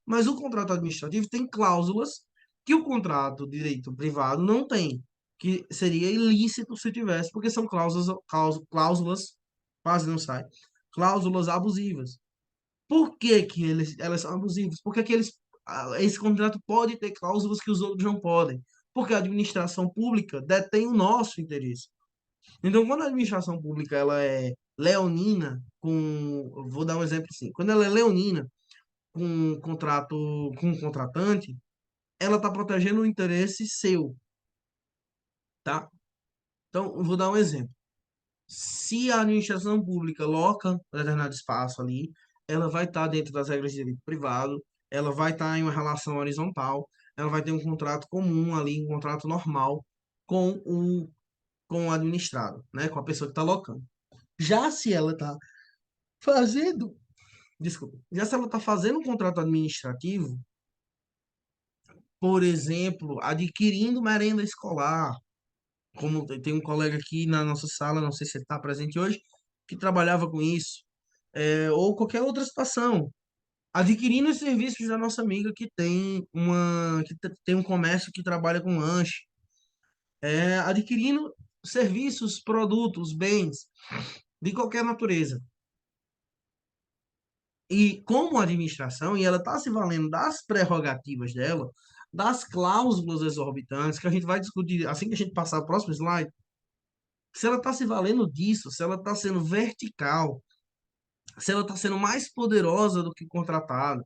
Mas o contrato administrativo tem cláusulas que o contrato de direito privado não tem, que seria ilícito se tivesse, porque são cláusulas, quase não sai, cláusulas abusivas. Por que que elas são abusivas? Porque esse contrato pode ter cláusulas que os outros não podem, porque a administração pública detém o nosso interesse. Então, quando a administração pública ela é leonina, vou dar um exemplo assim, quando ela é leonina, com com um contratante, ela está protegendo o interesse seu, tá? Então, eu vou dar um exemplo. Se a administração pública loca um determinado espaço ali, ela vai estar dentro das regras de direito privado, ela vai estar em uma relação horizontal, ela vai ter um contrato comum ali, um contrato normal com o administrado, né? Com a pessoa que está locando. Já se ela está fazendo, desculpa, já se ela está fazendo um contrato administrativo, por exemplo, adquirindo merenda escolar, como tem um colega aqui na nossa sala, não sei se ele está presente hoje, que trabalhava com isso, ou qualquer outra situação, adquirindo os serviços da nossa amiga que tem um comércio que trabalha com lanche, adquirindo serviços, produtos, bens de qualquer natureza. E como administração, e ela está se valendo das prerrogativas dela, das cláusulas exorbitantes, que a gente vai discutir assim que a gente passar o próximo slide, se ela está se valendo disso, se ela está sendo vertical, se ela está sendo mais poderosa do que contratada,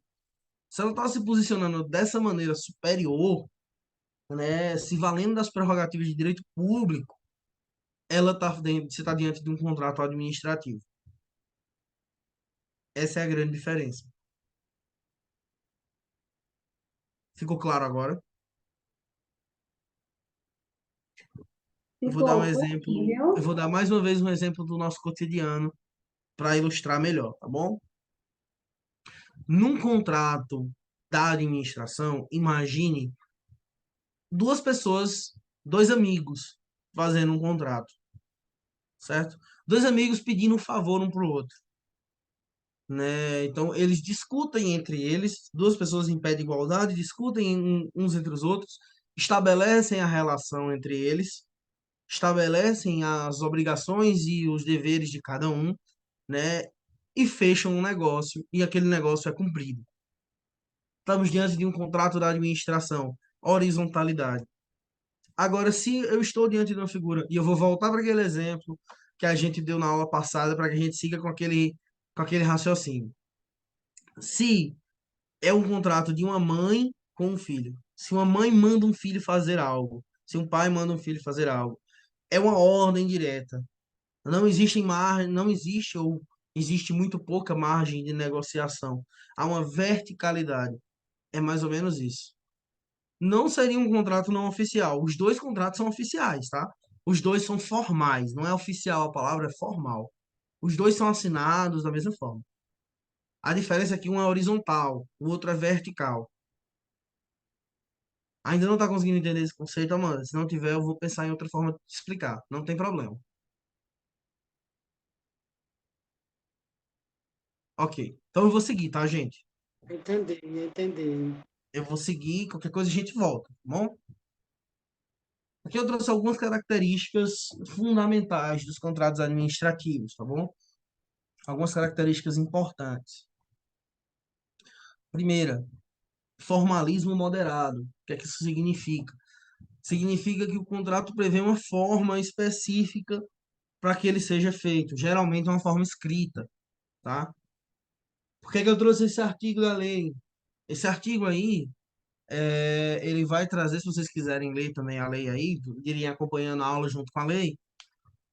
se ela está se posicionando dessa maneira superior, né, se valendo das prerrogativas de direito público, você está diante de um contrato administrativo. Essa é a grande diferença. Ficou claro agora? Eu vou dar um Ficou exemplo, pouquinho, eu viu? vou dar mais uma vez um exemplo do nosso cotidiano para ilustrar melhor, tá bom? Num contrato da administração, imagine duas pessoas, dois amigos fazendo um contrato, certo? Dois amigos pedindo um favor um para o outro, né? Então eles discutem entre eles, duas pessoas em pé de igualdade, discutem uns entre os outros, estabelecem a relação entre eles, estabelecem as obrigações e os deveres de cada um, né? E fecham um negócio e aquele negócio é cumprido. Estamos diante de um contrato da administração, horizontalidade. Agora, se eu estou diante de uma figura, e eu vou voltar para aquele exemplo que a gente deu na aula passada, para que a gente siga com aquele raciocínio. Se é um contrato de uma mãe com um filho, se uma mãe manda um filho fazer algo, se um pai manda um filho fazer algo, é uma ordem direta. Não existe margem, não existe ou existe muito pouca margem de negociação. Há uma verticalidade. É mais ou menos isso. Não seria um contrato não oficial. Os dois contratos são oficiais, tá? Os dois são formais. Não é oficial a palavra, é formal. Os dois são assinados da mesma forma. A diferença é que um é horizontal, o outro é vertical. Ainda não está conseguindo entender esse conceito, Amanda? Se não tiver, eu vou pensar em outra forma de explicar. Não tem problema. Ok. Então eu vou seguir, tá, gente? Entendi, entendi. Eu vou seguir, qualquer coisa a gente volta, tá bom? Aqui eu trouxe algumas características fundamentais dos contratos administrativos, tá bom? Algumas características importantes. Primeira, formalismo moderado. O que é que isso significa? Significa que o contrato prevê uma forma específica para que ele seja feito, geralmente uma forma escrita, tá? Por que é que eu trouxe esse artigo da lei? Esse artigo aí, ele vai trazer, se vocês quiserem ler também a lei aí, irem acompanhando a aula junto com a lei,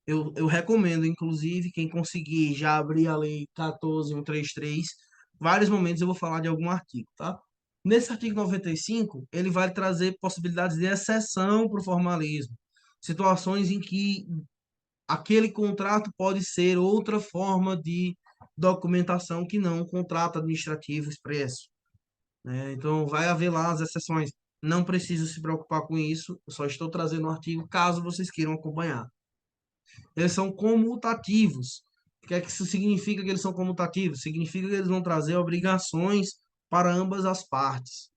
eu recomendo, inclusive, quem conseguir já abrir a lei 14.133, vários momentos eu vou falar de algum artigo, tá? Nesse artigo 95, ele vai trazer possibilidades de exceção para o formalismo, situações em que aquele contrato pode ser outra forma de documentação que não um contrato administrativo expresso, né? Então, vai haver lá as exceções. Não preciso se preocupar com isso, eu só estou trazendo o artigo caso vocês queiram acompanhar. Eles são comutativos. O que é que isso significa que eles são comutativos? Significa que eles vão trazer obrigações para ambas as partes.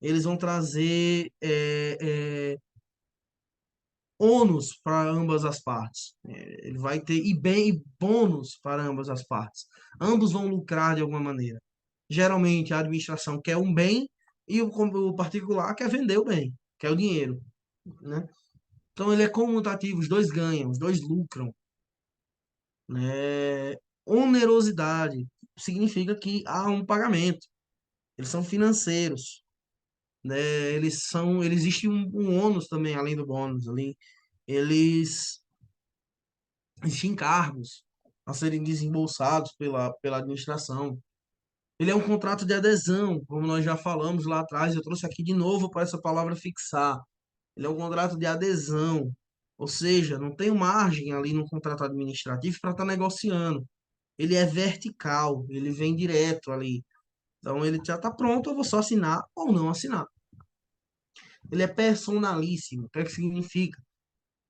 Eles vão trazer ônus para ambas as partes. Ele vai ter e bônus para ambas as partes. Ambos vão lucrar de alguma maneira. Geralmente a administração quer um bem e o particular quer vender o bem, quer o dinheiro, né? Então ele é comutativo, os dois ganham, os dois lucram, né? Onerosidade significa que há um pagamento. Eles são financeiros, né? Existe um ônus também além do bônus ali. Eles existem encargos a serem desembolsados pela administração. Ele é um contrato de adesão, como nós já falamos lá atrás, eu trouxe aqui de novo para essa palavra fixar. Ele é um contrato de adesão, ou seja, não tem margem ali no contrato administrativo para estar negociando. Ele é vertical, ele vem direto ali. Então ele já está pronto, eu vou só assinar ou não assinar. Ele é personalíssimo. O que é que significa?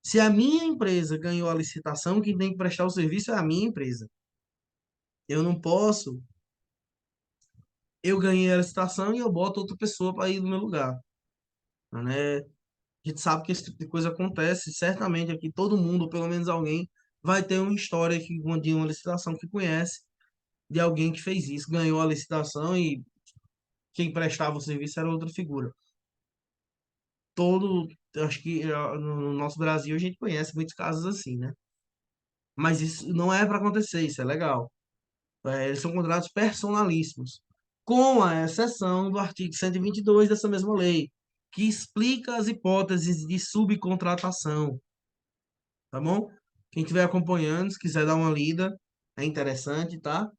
Se a minha empresa ganhou a licitação, quem tem que prestar o serviço é a minha empresa. Eu não posso, eu ganhei a licitação e eu boto outra pessoa para ir no meu lugar, né? A gente sabe que esse tipo de coisa acontece, certamente aqui todo mundo, ou pelo menos alguém, vai ter uma história de uma licitação que conhece, de alguém que fez isso, ganhou a licitação e quem prestava o serviço era outra figura. Eu acho que no nosso Brasil a gente conhece muitos casos assim, né? Mas isso não é para acontecer, isso é legal. Eles são contratos personalíssimos, com a exceção do artigo 122 dessa mesma lei, que explica as hipóteses de subcontratação, tá bom? Quem estiver acompanhando, se quiser dar uma lida, é interessante, tá?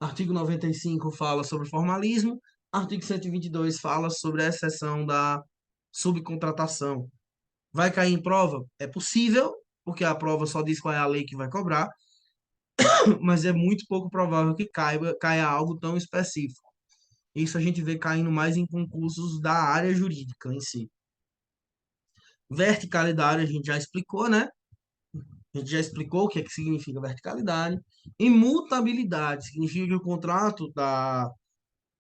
Artigo 95 fala sobre formalismo, artigo 122 fala sobre a exceção da subcontratação. Vai cair em prova? É possível, porque a prova só diz qual é a lei que vai cobrar, mas é muito pouco provável que caia algo tão específico. Isso a gente vê caindo mais em concursos da área jurídica em si. Verticalidade a gente já explicou, né? A gente já explicou o que é que significa verticalidade. Imutabilidade significa que o contrato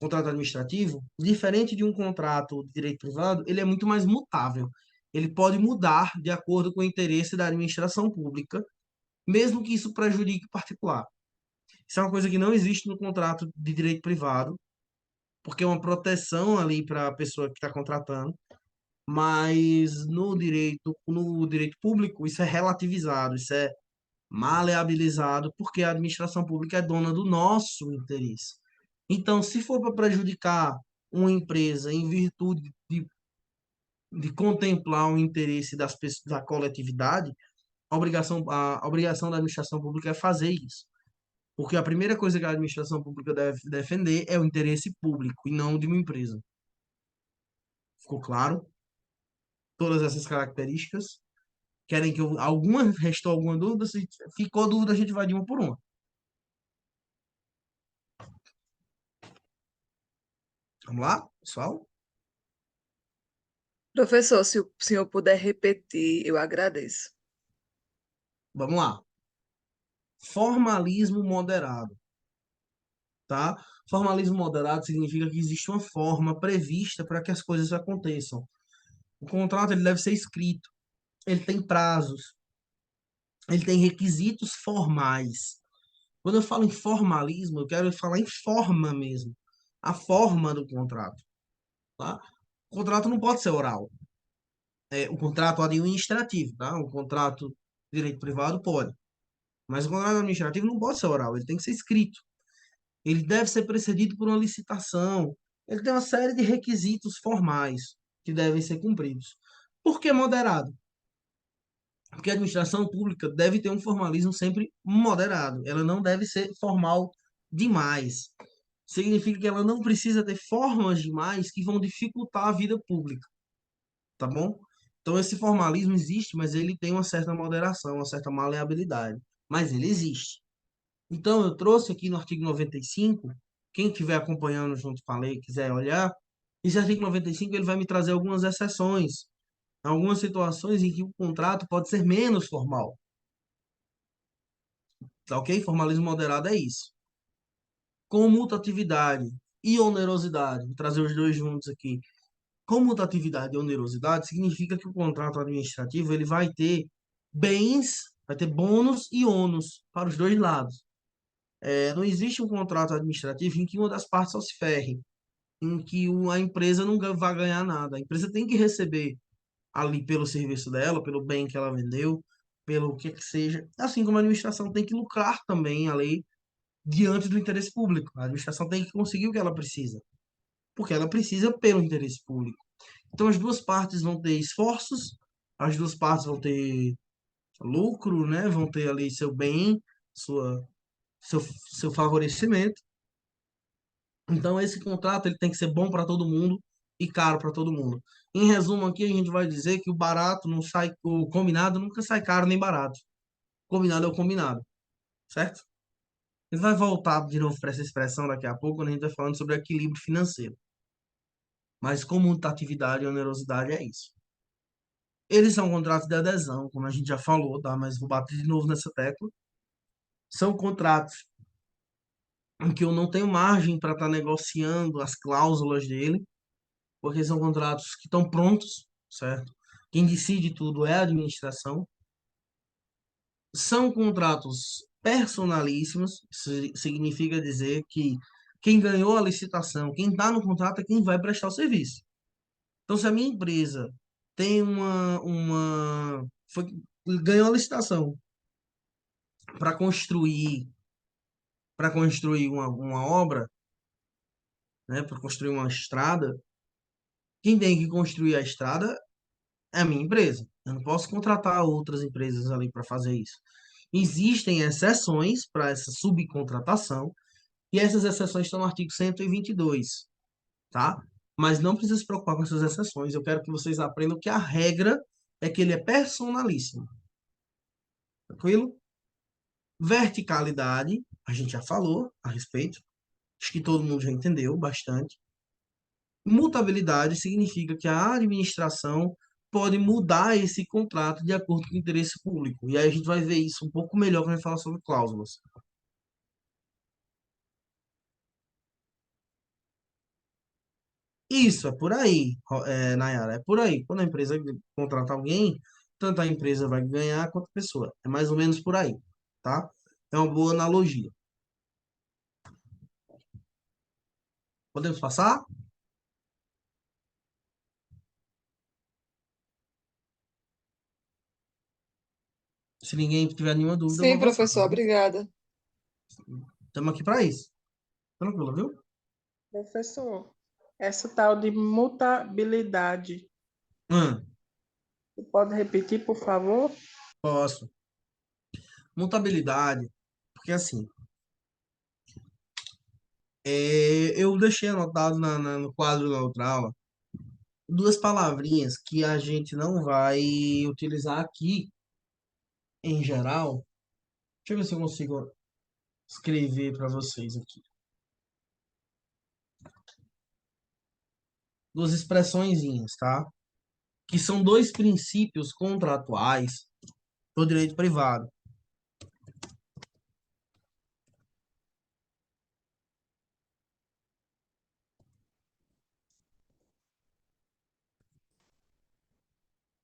administrativo, diferente de um contrato de direito privado, ele é muito mais mutável. Ele pode mudar de acordo com o interesse da administração pública, mesmo que isso prejudique o particular. Isso é uma coisa que não existe no contrato de direito privado, porque é uma proteção ali para a pessoa que está contratando, mas no direito público isso é relativizado, isso é maleabilizado, porque a administração pública é dona do nosso interesse. Então, se for para prejudicar uma empresa em virtude de contemplar o interesse das pessoas, da coletividade, a obrigação da administração pública é fazer isso. Porque a primeira coisa que a administração pública deve defender é o interesse público e não de uma empresa. Ficou claro? Todas essas características. Querem que restou alguma dúvida? Se ficou dúvida, a gente vai de uma por uma. Vamos lá, pessoal? Professor, se o senhor puder repetir, eu agradeço. Vamos lá. Formalismo moderado. tá? Formalismo moderado significa que existe uma forma prevista para que as coisas aconteçam. O contrato ele deve ser escrito, ele tem prazos, ele tem requisitos formais. Quando eu falo em formalismo, eu quero falar em forma mesmo, a forma do contrato, tá? O contrato não pode ser oral. O contrato administrativo, tá? O contrato de direito privado pode, mas o contrato administrativo não pode ser oral, ele tem que ser escrito. Ele deve ser precedido por uma licitação. Ele tem uma série de requisitos formais que devem ser cumpridos. Por que moderado? Porque a administração pública deve ter um formalismo sempre moderado. Ela não deve ser formal demais. Significa que ela não precisa ter formas demais que vão dificultar a vida pública, tá bom? Então esse formalismo existe, mas ele tem uma certa moderação, uma certa maleabilidade, mas ele existe. Então eu trouxe aqui no artigo 95, quem estiver acompanhando junto com a lei, quiser olhar, esse artigo 95 ele vai me trazer algumas exceções, algumas situações em que o contrato pode ser menos formal, tá ok? Formalismo moderado é isso. Comutatividade e onerosidade, vou trazer os dois juntos aqui. Comutatividade e onerosidade significa que o contrato administrativo ele vai ter bens, vai ter bônus e ônus para os dois lados. Não existe um contrato administrativo em que uma das partes só se ferre, em que a empresa não vai ganhar nada. A empresa tem que receber ali pelo serviço dela, pelo bem que ela vendeu, pelo que seja. Assim como a administração tem que lucrar também a lei diante do interesse público. A administração tem que conseguir o que ela precisa, porque ela precisa pelo interesse público. Então, as duas partes vão ter esforços, as duas partes vão ter lucro, né? Vão ter ali seu bem, sua, seu favorecimento. Então, esse contrato ele tem que ser bom para todo mundo e caro para todo mundo. Em resumo, aqui a gente vai dizer que o barato não sai, o combinado nunca sai caro nem barato. O combinado é o combinado, certo? A gente vai voltar de novo para essa expressão daqui a pouco, quando a gente vai falando sobre equilíbrio financeiro. Mas comutatividade e onerosidade é isso. Eles são contratos de adesão, como a gente já falou, tá? Mas vou bater de novo nessa tecla. São contratos em que eu não tenho margem para estar negociando as cláusulas dele, porque são contratos que estão prontos, certo? Quem decide tudo é a administração. São contratos personalíssimos, isso significa dizer que quem ganhou a licitação, quem está no contrato é quem vai prestar o serviço. Então, se a minha empresa tem ganhou a licitação para construir uma obra, né, para construir uma estrada, quem tem que construir a estrada é a minha empresa. Eu não posso contratar outras empresas ali para fazer isso. Existem exceções para essa subcontratação, e essas exceções estão no artigo 122, tá? Mas não precisa se preocupar com essas exceções. Eu quero que vocês aprendam que a regra é que ele é personalíssimo. Tranquilo? Verticalidade, a gente já falou a respeito. Acho que todo mundo já entendeu bastante. Mutabilidade significa que a administração pode mudar esse contrato de acordo com o interesse público. E aí a gente vai ver isso um pouco melhor quando a gente falar sobre cláusulas. Isso, é por aí, Nayara, é por aí. Quando a empresa contrata alguém, tanto a empresa vai ganhar quanto a pessoa. É mais ou menos por aí, tá? É uma boa analogia. Podemos passar? Se ninguém tiver nenhuma dúvida, eu Sim, vou passar. professor, obrigada. Estamos aqui para isso. Tranquilo, viu? Professor, essa tal de mutabilidade, Hum, você pode repetir, por favor? posso. Mutabilidade, porque assim, eu deixei anotado no quadro da outra aula duas palavrinhas que a gente não vai utilizar aqui em geral. Deixa eu ver se eu consigo escrever para vocês aqui. Duas expressõezinhas, tá? Que são dois princípios contratuais do direito privado.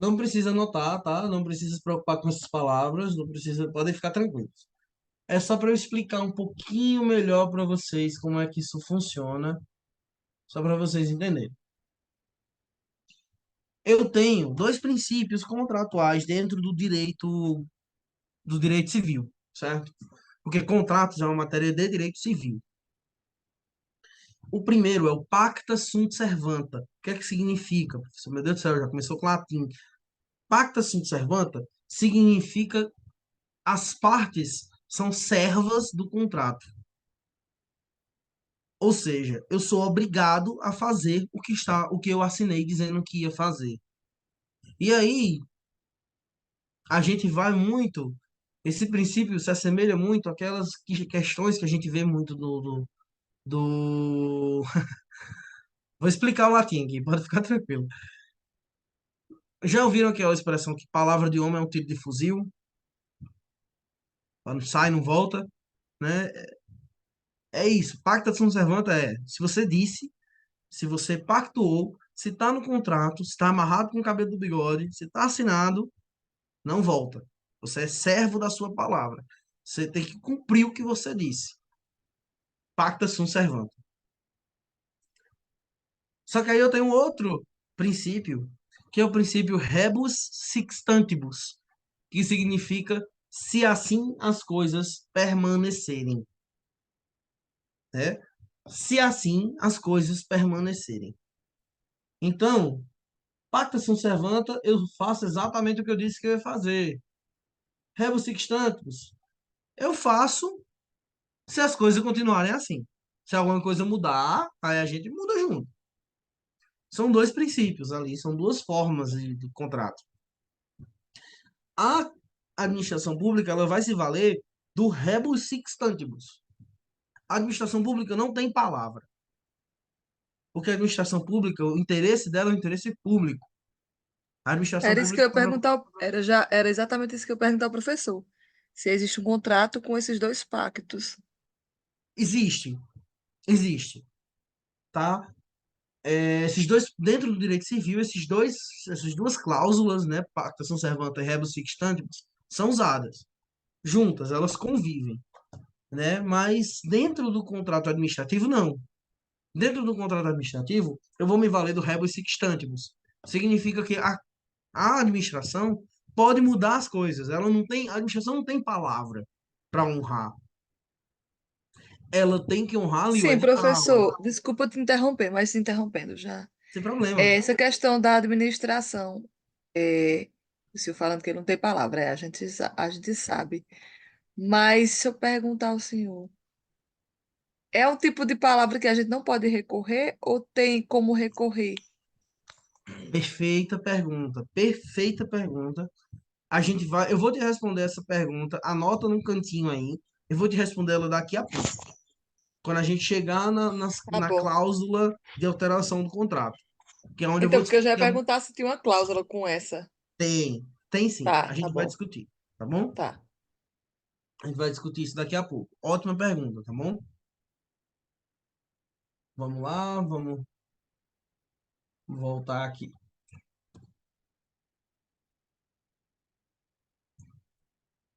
Não precisa anotar, tá? Não precisa se preocupar com essas palavras, não precisa, podem ficar tranquilos. É só para eu explicar um pouquinho melhor para vocês como é que isso funciona, só para vocês entenderem. Eu tenho dois princípios contratuais dentro do direito civil, certo? Porque contratos é uma matéria de direito civil. O primeiro é o pacta sunt servanda. O que é que significa, professor? Meu Deus do céu, já começou com latim. Pacta sunt servanda significa as partes são servas do contrato. Ou seja, eu sou obrigado a fazer o que eu assinei dizendo que ia fazer. E aí, a gente vai muito, esse princípio se assemelha muito àquelas questões que a gente vê muito do... Vou explicar o latim aqui, pode ficar tranquilo. Já ouviram aquela expressão que palavra de homem é um tiro de fuzil? Não sai, não volta, né? É isso. Pacta sunt servanda se você disse, se você pactuou, se está no contrato, se está amarrado com o cabelo do bigode, se está assinado, não volta. Você é servo da sua palavra. Você tem que cumprir o que você disse. Pacta sunt servanda. Só que aí eu tenho um outro princípio, que é o princípio rebus sixtantibus, que significa se assim as coisas permanecerem, né? Se assim as coisas permanecerem. Então, pacta sunt servanda, eu faço exatamente o que eu disse que eu ia fazer. Rebus sixtantibus, eu faço se as coisas continuarem assim. Se alguma coisa mudar, aí a gente muda junto. São dois princípios ali, são duas formas de contrato. A administração pública ela vai se valer do rebus sixtantibus. A administração pública não tem palavra. Porque a administração pública, o interesse dela é o interesse público. A administração Era isso que eu pública ia perguntar, era exatamente isso que eu ia perguntar ao professor. Se existe um contrato com esses dois pactos. existe, existe, tá? Esses dois, dentro do direito civil, essas duas cláusulas, né, pacta sunt servanda e rebus sixtantibus, são usadas juntas, elas convivem, né? Mas dentro do contrato administrativo, não. Dentro do contrato administrativo, eu vou me valer do rebus sixtantibus. Significa que a administração pode mudar as coisas. A administração não tem palavra para honrar. Ela tem que honrar ali o Sim, edital, professor, desculpa te interromper, mas te interrompendo já. sem problema. Essa questão da administração, o senhor falando que não tem palavra, a gente sabe. Mas se eu perguntar ao senhor, é um tipo de palavra que a gente não pode recorrer ou tem como recorrer? Perfeita pergunta, perfeita pergunta. Eu vou te responder essa pergunta, anota num cantinho aí. Eu vou te responder ela daqui a pouco, quando a gente chegar Tá na bom. cláusula de alteração do contrato, que é onde eu vou Então, porque eu já ia discutir. perguntar se tinha uma cláusula com essa. Tem sim. Tá, A tá gente vai bom. discutir, tá bom? Tá. A gente vai discutir isso daqui a pouco. Ótima pergunta, tá bom? Vamos lá, vamos voltar aqui.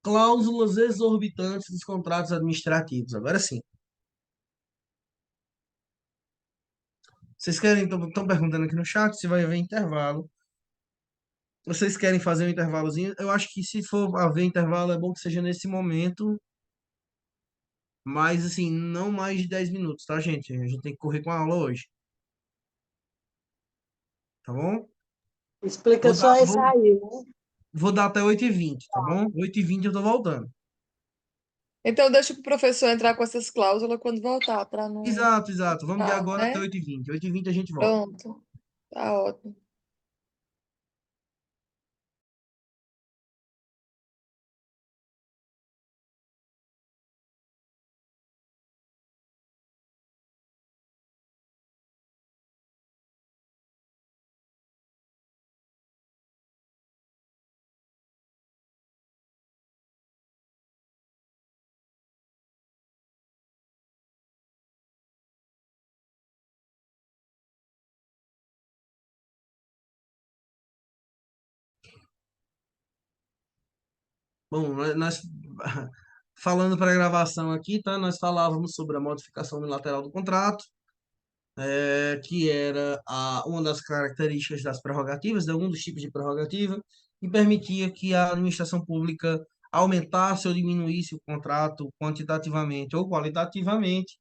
Cláusulas exorbitantes dos contratos administrativos. Agora sim. Vocês querem, estão perguntando aqui no chat se vai haver intervalo. Vocês querem fazer um intervalozinho? Eu acho que se for haver intervalo, é bom que seja nesse momento, mas assim, não mais de 10 minutos, tá, gente? A gente tem que correr com a aula hoje, tá bom? Explica Vou dar, só isso vou, aí, né? vou dar até 8h20, tá bom? 8h20 eu tô voltando. Então, deixa o professor entrar com essas cláusulas quando voltar, para não. Exato, exato. Vamos de Tá, agora até né? 8h20. 8h20 a gente volta. Pronto. Tá ótimo. Bom, falando para a gravação aqui, tá? Nós falávamos sobre a modificação unilateral do contrato, que era uma das características das prerrogativas, de algum dos tipos de prerrogativa, e permitia que a administração pública aumentasse ou diminuísse o contrato quantitativamente ou qualitativamente,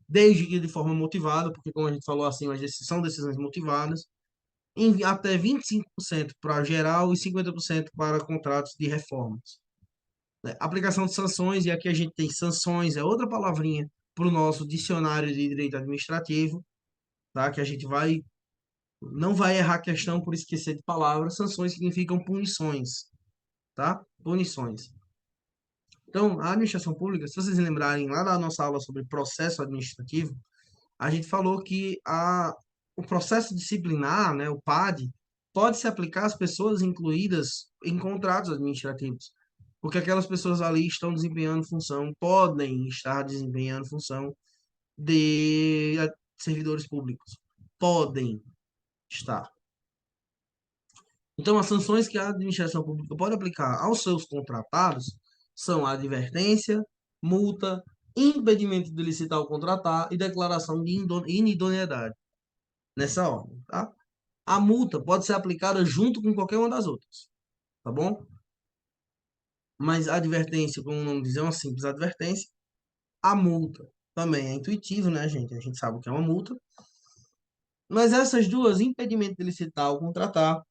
desde que de forma motivada, porque, como a gente falou assim, são decisões motivadas, em até 25% para geral e 50% para contratos de reformas. Aplicação de sanções, e aqui a gente tem sanções, é outra palavrinha para o nosso dicionário de direito administrativo, tá? Que a gente não vai errar a questão por esquecer de palavras. Sanções significam punições, tá? Punições. Então, a administração pública, se vocês lembrarem lá da nossa aula sobre processo administrativo, a gente falou que o processo disciplinar, né, o PAD, pode se aplicar às pessoas incluídas em contratos administrativos, porque aquelas pessoas ali estão desempenhando função, podem estar desempenhando função de servidores públicos. Podem estar. Então, as sanções que a administração pública pode aplicar aos seus contratados são a advertência, multa, impedimento de licitar ou contratar e declaração de inidoneidade. Nessa ordem, tá? A multa pode ser aplicada junto com qualquer uma das outras, tá bom? Mas a advertência, como o nome diz, é uma simples advertência. A multa também é intuitivo, né, gente? A gente sabe o que é uma multa. Mas essas duas, impedimento de licitar ou contratar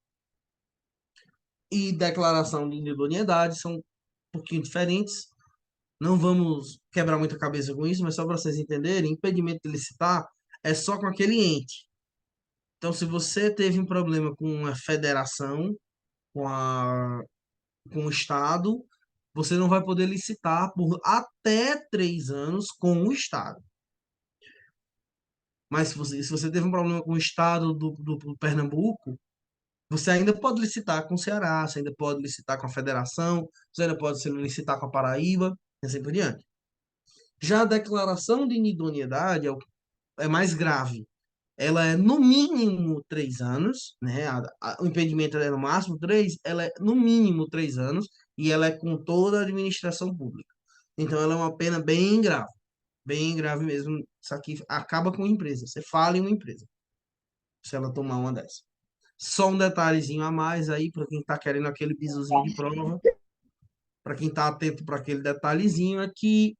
e declaração de idoneidade, são um pouquinho diferentes. Não vamos quebrar muita cabeça com isso, mas só para vocês entenderem, impedimento de licitar é só com aquele ente. Então, se você teve um problema com a federação, com com o Estado, você não vai poder licitar por até 3 anos com o Estado. Mas se você teve um problema com o Estado do Pernambuco, você ainda pode licitar com o Ceará, você ainda pode licitar com a Federação, você ainda pode licitar com a Paraíba, e assim por diante. Já a declaração de inidoneidade é mais grave. Ela é no mínimo 3 anos, né? O impedimento é no máximo 3, ela é no mínimo 3 anos e ela é com toda a administração pública. Então, ela é uma pena bem grave mesmo. Isso aqui acaba com a empresa. Você fala em uma empresa, se ela tomar uma dessa. Só um detalhezinho a mais aí, para quem está querendo aquele bisuzinho de prova, para quem está atento para aquele detalhezinho, é que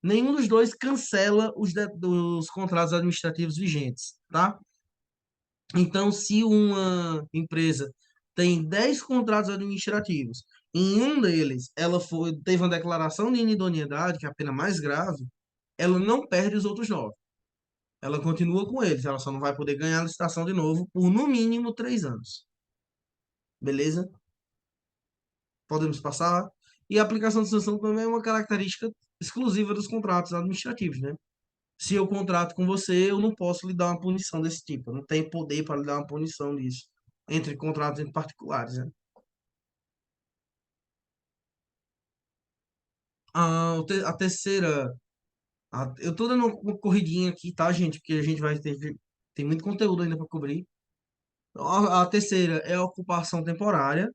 nenhum dos dois cancela os contratos administrativos vigentes, tá? Então, se uma empresa tem 10 contratos administrativos, em um deles teve uma declaração de inidoneidade, que é a pena mais grave, ela não perde os outros 9. Ela continua com eles, ela só não vai poder ganhar a licitação de novo por no mínimo 3 anos. Beleza? Podemos passar? E a aplicação de sanção também é uma característica exclusiva dos contratos administrativos, né? Se eu contrato com você, eu não posso lhe dar uma punição desse tipo. Eu não tenho poder para lhe dar uma punição disso. Entre contratos entre particulares, né? A terceira. Eu tô dando uma corridinha aqui, tá, gente? Porque a gente vai ter. Tem muito conteúdo ainda para cobrir. A terceira é a ocupação temporária.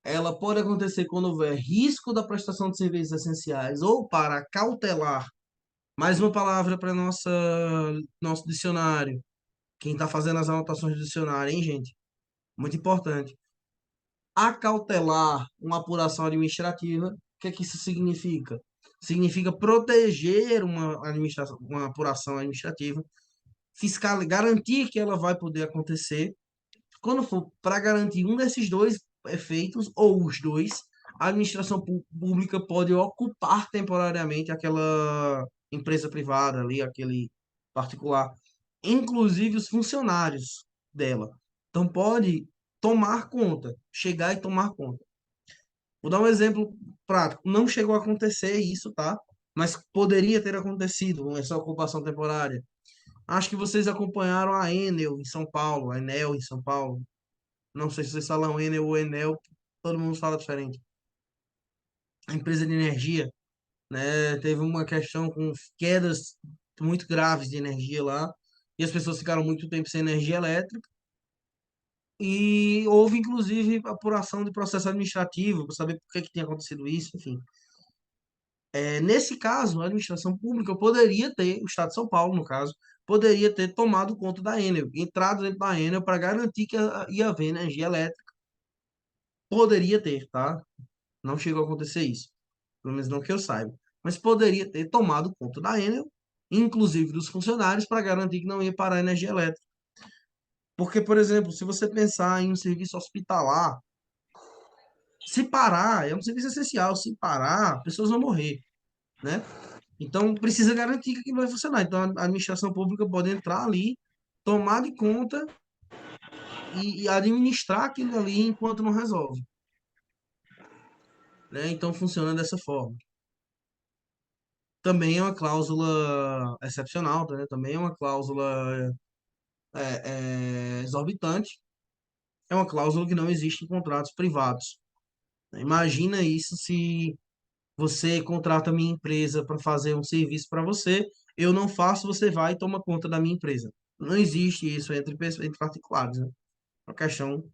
Ela pode acontecer quando houver risco da prestação de serviços essenciais ou para cautelar. Mais uma palavra para nosso dicionário. Quem está fazendo as anotações do dicionário, hein, gente? Muito importante. Acautelar uma apuração administrativa, o que é que isso significa? Significa proteger uma apuração administrativa, garantir que ela vai poder acontecer. Quando for para garantir um desses dois efeitos, ou os dois, a administração pública pode ocupar temporariamente aquela empresa privada ali, aquele particular, inclusive os funcionários dela. Então, pode tomar conta, chegar e tomar conta. Vou dar um exemplo prático. Não chegou a acontecer isso, tá? Mas poderia ter acontecido com essa ocupação temporária. Acho que vocês acompanharam a Enel em São Paulo, a Enel em São Paulo. Não sei se vocês falam Enel ou Enel, todo mundo fala diferente. A empresa de energia, né? Teve uma questão com quedas muito graves de energia lá, e as pessoas ficaram muito tempo sem energia elétrica. E houve, inclusive, apuração de processo administrativo para saber por que que tinha acontecido isso, enfim. Nesse caso, a administração pública poderia ter, o Estado de São Paulo, no caso, poderia ter tomado conta da Enel, entrado dentro da Enel para garantir que ia haver energia elétrica. Poderia ter, tá? Não chegou a acontecer isso. Pelo menos não que eu saiba. Mas poderia ter tomado conta da Enel, inclusive dos funcionários, para garantir que não ia parar a energia elétrica. Porque, por exemplo, se você pensar em um serviço hospitalar, se parar, é um serviço essencial, se parar, pessoas vão morrer, né? Então, precisa garantir que aquilo vai funcionar. Então, a administração pública pode entrar ali, tomar de conta e administrar aquilo ali enquanto não resolve, né? Então, funciona dessa forma. Também é uma cláusula excepcional, né? Também é uma cláusula exorbitante. É uma cláusula que não existe em contratos privados. Imagina isso se você contrata a minha empresa para fazer um serviço para você, eu não faço, você vai e toma conta da minha empresa. Não existe isso entre particulares, né? É uma questão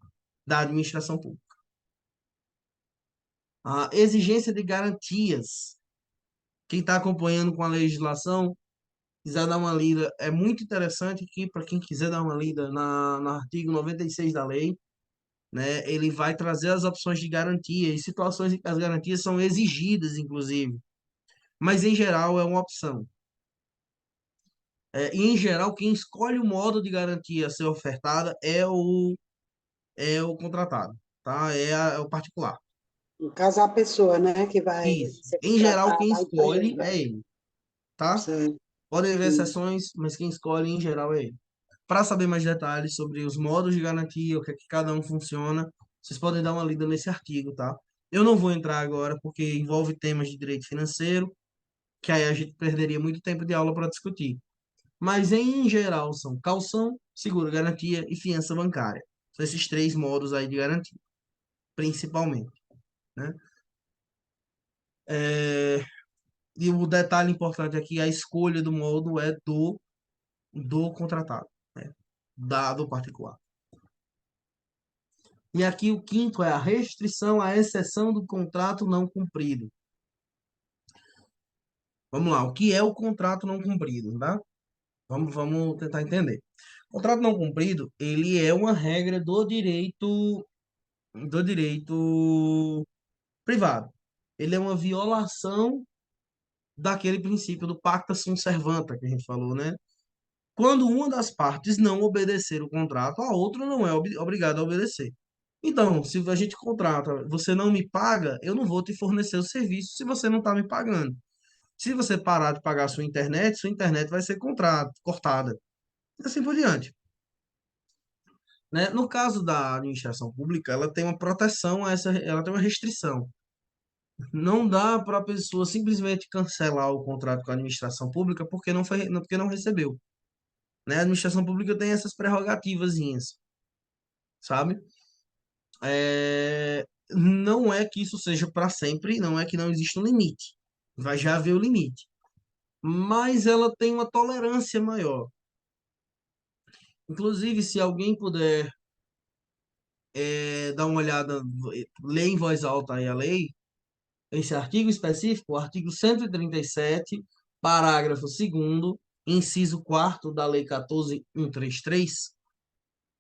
da administração pública. A exigência de garantias. Quem está acompanhando com a legislação, quiser dar uma lida, é muito interessante aqui para quem quiser dar uma lida no artigo 96 da lei, né? Ele vai trazer as opções de garantia e situações em que as garantias são exigidas, inclusive, mas em geral é uma opção. E, em geral, quem escolhe o modo de garantia a ser ofertada é o contratado, tá? É o particular. No caso, a pessoa, né, que vai Isso. ser Em geral, quem contratada, a escolhe empresa. é ele, tá? Certo. Podem haver Sim. exceções, mas quem escolhe em geral é ele. Para saber mais detalhes sobre os modos de garantia, o que é que cada um funciona, vocês podem dar uma lida nesse artigo, tá? Eu não vou entrar agora porque envolve temas de direito financeiro, que aí a gente perderia muito tempo de aula para discutir. Mas em geral são calção, seguro garantia e fiança bancária. São esses três modos aí de garantia, principalmente, né? É, E o detalhe importante aqui, a escolha do modo é do contratado, né? Do particular. E aqui o quinto é a restrição à exceção do contrato não cumprido. Vamos lá, o que é o contrato não cumprido, tá? Vamos tentar entender. O contrato não cumprido, ele é uma regra do direito privado. Ele é uma violação daquele princípio do pacta sunt servanda que a gente falou, né? Quando uma das partes não obedecer o contrato, a outra não é obrigada a obedecer. Então, se a gente contrata, você não me paga, eu não vou te fornecer o serviço se você não está me pagando. Se você parar de pagar sua internet vai ser cortada. E assim por diante, né? No caso da administração pública, ela tem uma proteção ela tem uma restrição. Não dá para a pessoa simplesmente cancelar o contrato com a administração pública porque não recebeu, né? A administração pública tem essas prerrogativazinhas, sabe? Não é que isso seja para sempre, não é que não existe um limite. Vai já haver o limite. Mas ela tem uma tolerância maior. Inclusive, se alguém puder dar uma olhada, ler em voz alta aí a lei, esse artigo específico, o artigo 137, parágrafo 2º, inciso 4º da Lei 14.133.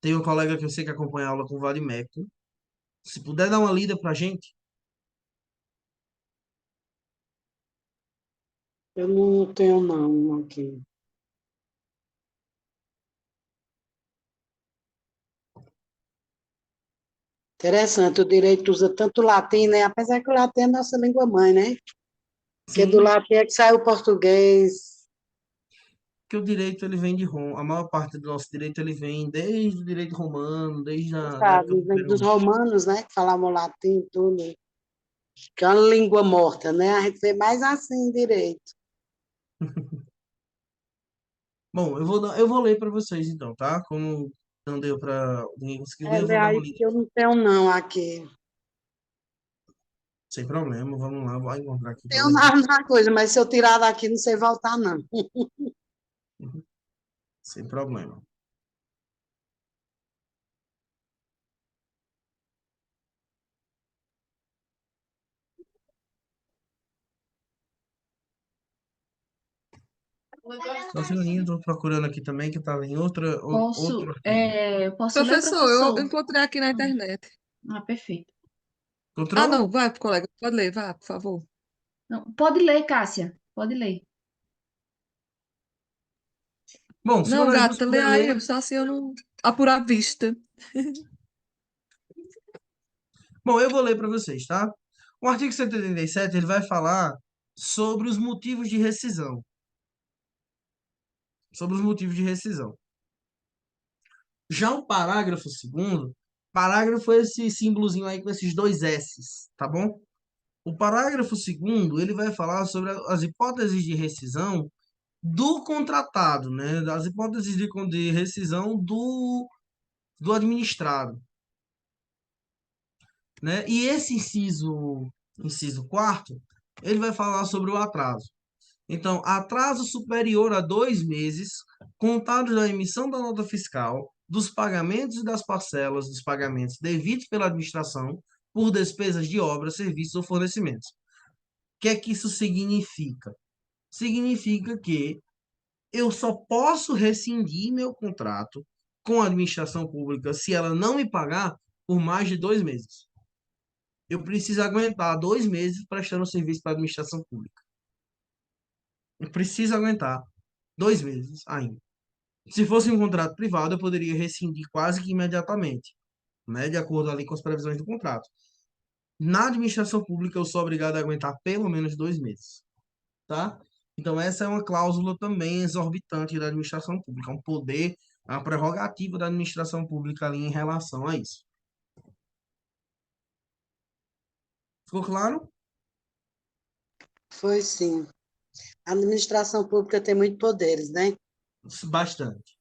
Tem um colega que eu sei que acompanha a aula com o Vadimeco. Se puder dar uma lida para a gente. Eu não tenho, não, aqui. Interessante, o direito usa tanto o latim, né? Apesar que o latim é a nossa língua mãe, né? Porque do Sim, latim é que sai o português, que o direito ele vem de Roma. A maior parte do nosso direito ele vem desde o direito romano, desde a da época sabe? do Vem dos Império. romanos, né? Que falavam latim e tudo. Que é uma língua morta, né? A gente vê mais assim, direito. Bom, eu vou ler para vocês então, tá? Como não deu para ninguém conseguir ler, eu vou dar uma Aliás, lida. eu não tenho, não, aqui. Sem problema, vamos lá, vou encontrar aqui para Tenho ler. na coisa, mas se eu tirar daqui, não sei voltar, não. Sem problema. Só um segundinho, estou procurando aqui também, que estava em outro artigo. Posso ler, Professor, eu professor? encontrei aqui na internet. Perfeito. Ah, Encontrou? não, vai, colega, pode ler, vá, por favor. Não, pode ler, Cássia. Pode ler. Bom, Não, segundo a gata, lê jurisprudência, aí, só assim eu não apurar a vista. bom, eu vou ler para vocês, tá? O artigo 187, ele vai falar sobre os motivos de rescisão. Sobre os motivos de rescisão. Já o parágrafo segundo, parágrafo é esse símbolozinho aí com esses dois S's, tá bom? O parágrafo segundo, ele vai falar sobre as hipóteses de rescisão do contratado, né? Das hipóteses de rescisão do administrado, né? E esse inciso quarto, ele vai falar sobre o atraso. Então, atraso superior a 2 meses, contados da emissão da nota fiscal, dos pagamentos e das parcelas dos pagamentos devidos pela administração por despesas de obras, serviços ou fornecimentos. O que é que isso significa? Significa que eu só posso rescindir meu contrato com a administração pública se ela não me pagar por mais de 2 meses. Eu preciso aguentar 2 meses prestando serviço para a administração pública. Eu preciso aguentar 2 meses ainda. Se fosse um contrato privado, eu poderia rescindir quase que imediatamente, né, de acordo ali com as previsões do contrato. Na administração pública, eu sou obrigado a aguentar pelo menos 2 meses, tá? Então, essa é uma cláusula também exorbitante da administração pública, um poder, uma prerrogativa da administração pública ali em relação a isso. Ficou claro? Foi sim. A administração pública tem muitos poderes, né? Bastante.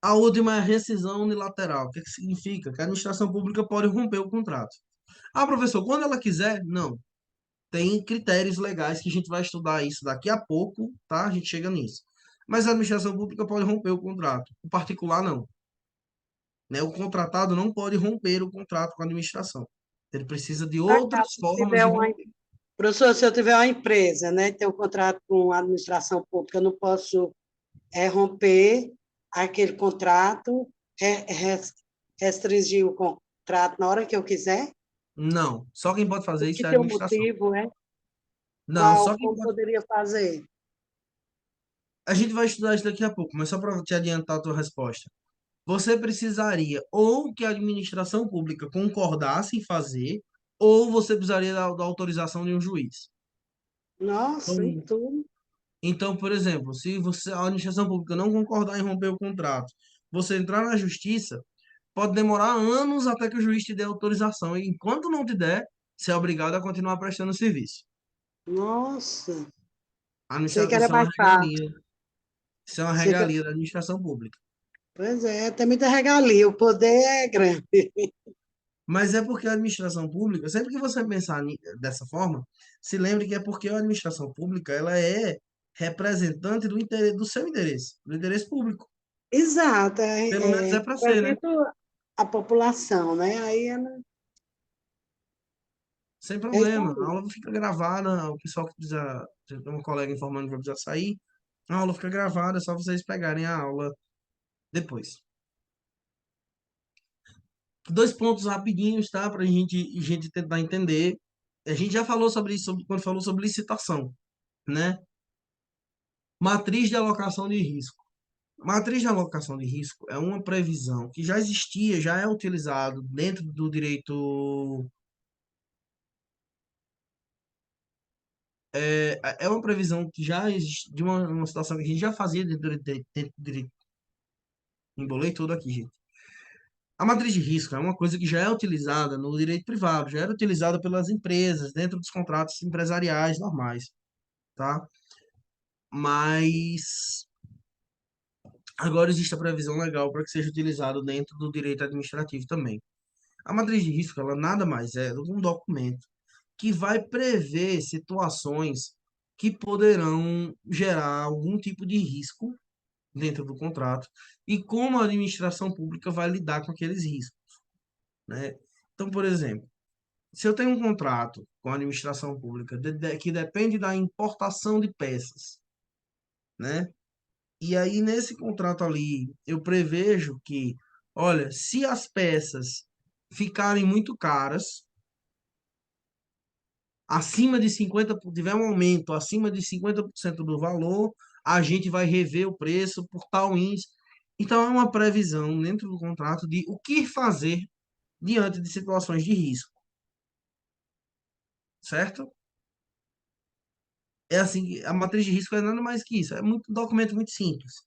A última é a rescisão unilateral. O que que significa? Que a administração pública pode romper o contrato. Ah, professor, quando ela quiser? Não. Tem critérios legais que a gente vai estudar isso daqui a pouco, tá? A gente chega nisso. Mas a administração pública pode romper o contrato. O particular, não. Né? O contratado não pode romper o contrato com a administração. Ele precisa de Pra outras cá, se formas tiver de uma, romper. professor, se eu tiver uma empresa, né, tem um contrato com a administração pública, eu não posso romper aquele contrato, re- res- restringir o contrato na hora que eu quiser? Não. Só quem pode fazer Tem isso que é a ter um administração. motivo, é? Não, Qual, só quem como pode. poderia fazer? A gente vai estudar isso daqui a pouco, mas só para te adiantar a tua resposta. Você precisaria ou que a administração pública concordasse em fazer, ou você precisaria da autorização de um juiz. Nossa, e Então, tudo. por exemplo, se a administração pública não concordar em romper o contrato, você entrar na justiça, pode demorar anos até que o juiz te dê autorização. E enquanto não te der, você é obrigado a continuar prestando serviço. Nossa, sei que era Isso é uma mais fácil. regalia. Isso é uma Sei que... regalia da administração pública. Pois é, tem muita regalia, o poder é grande. Mas é porque a administração pública, sempre que você pensar dessa forma, se lembre que é porque a administração pública ela é representante do interesse, do seu interesse, do interesse público. Exato, Pelo menos é para ser, né? representa a população, né? Aí ela... Sem É isso problema. A aí. aula fica gravada, o pessoal que precisa, tem uma colega informando que vai precisar sair, a aula fica gravada, é só vocês pegarem a aula depois. 2 pontos rapidinhos, tá? Para a gente tentar entender. A gente já falou sobre isso quando falou sobre licitação, né? Matriz de alocação de risco. Matriz de alocação de risco é uma previsão que já existia, já é utilizado dentro do direito. É uma previsão que já existe, de uma situação que a gente já fazia dentro do direito. Embolei tudo aqui, gente. A matriz de risco é uma coisa que já é utilizada no direito privado, já era utilizada pelas empresas, dentro dos contratos empresariais normais, tá? Mas agora existe a previsão legal para que seja utilizado dentro do direito administrativo também. A matriz de risco, ela nada mais é do que um documento que vai prever situações que poderão gerar algum tipo de risco dentro do contrato e como a administração pública vai lidar com aqueles riscos, né? Então, por exemplo, se eu tenho um contrato com a administração pública que depende da importação de peças, né? E aí, nesse contrato ali, eu prevejo que, olha, se as peças ficarem muito caras, acima de 50, tiver um aumento acima de 50% do valor, a gente vai rever o preço por tal índice. Então, é uma previsão dentro do contrato de o que fazer diante de situações de risco, certo? É assim, a matriz de risco é nada mais que isso, é muito um documento muito simples,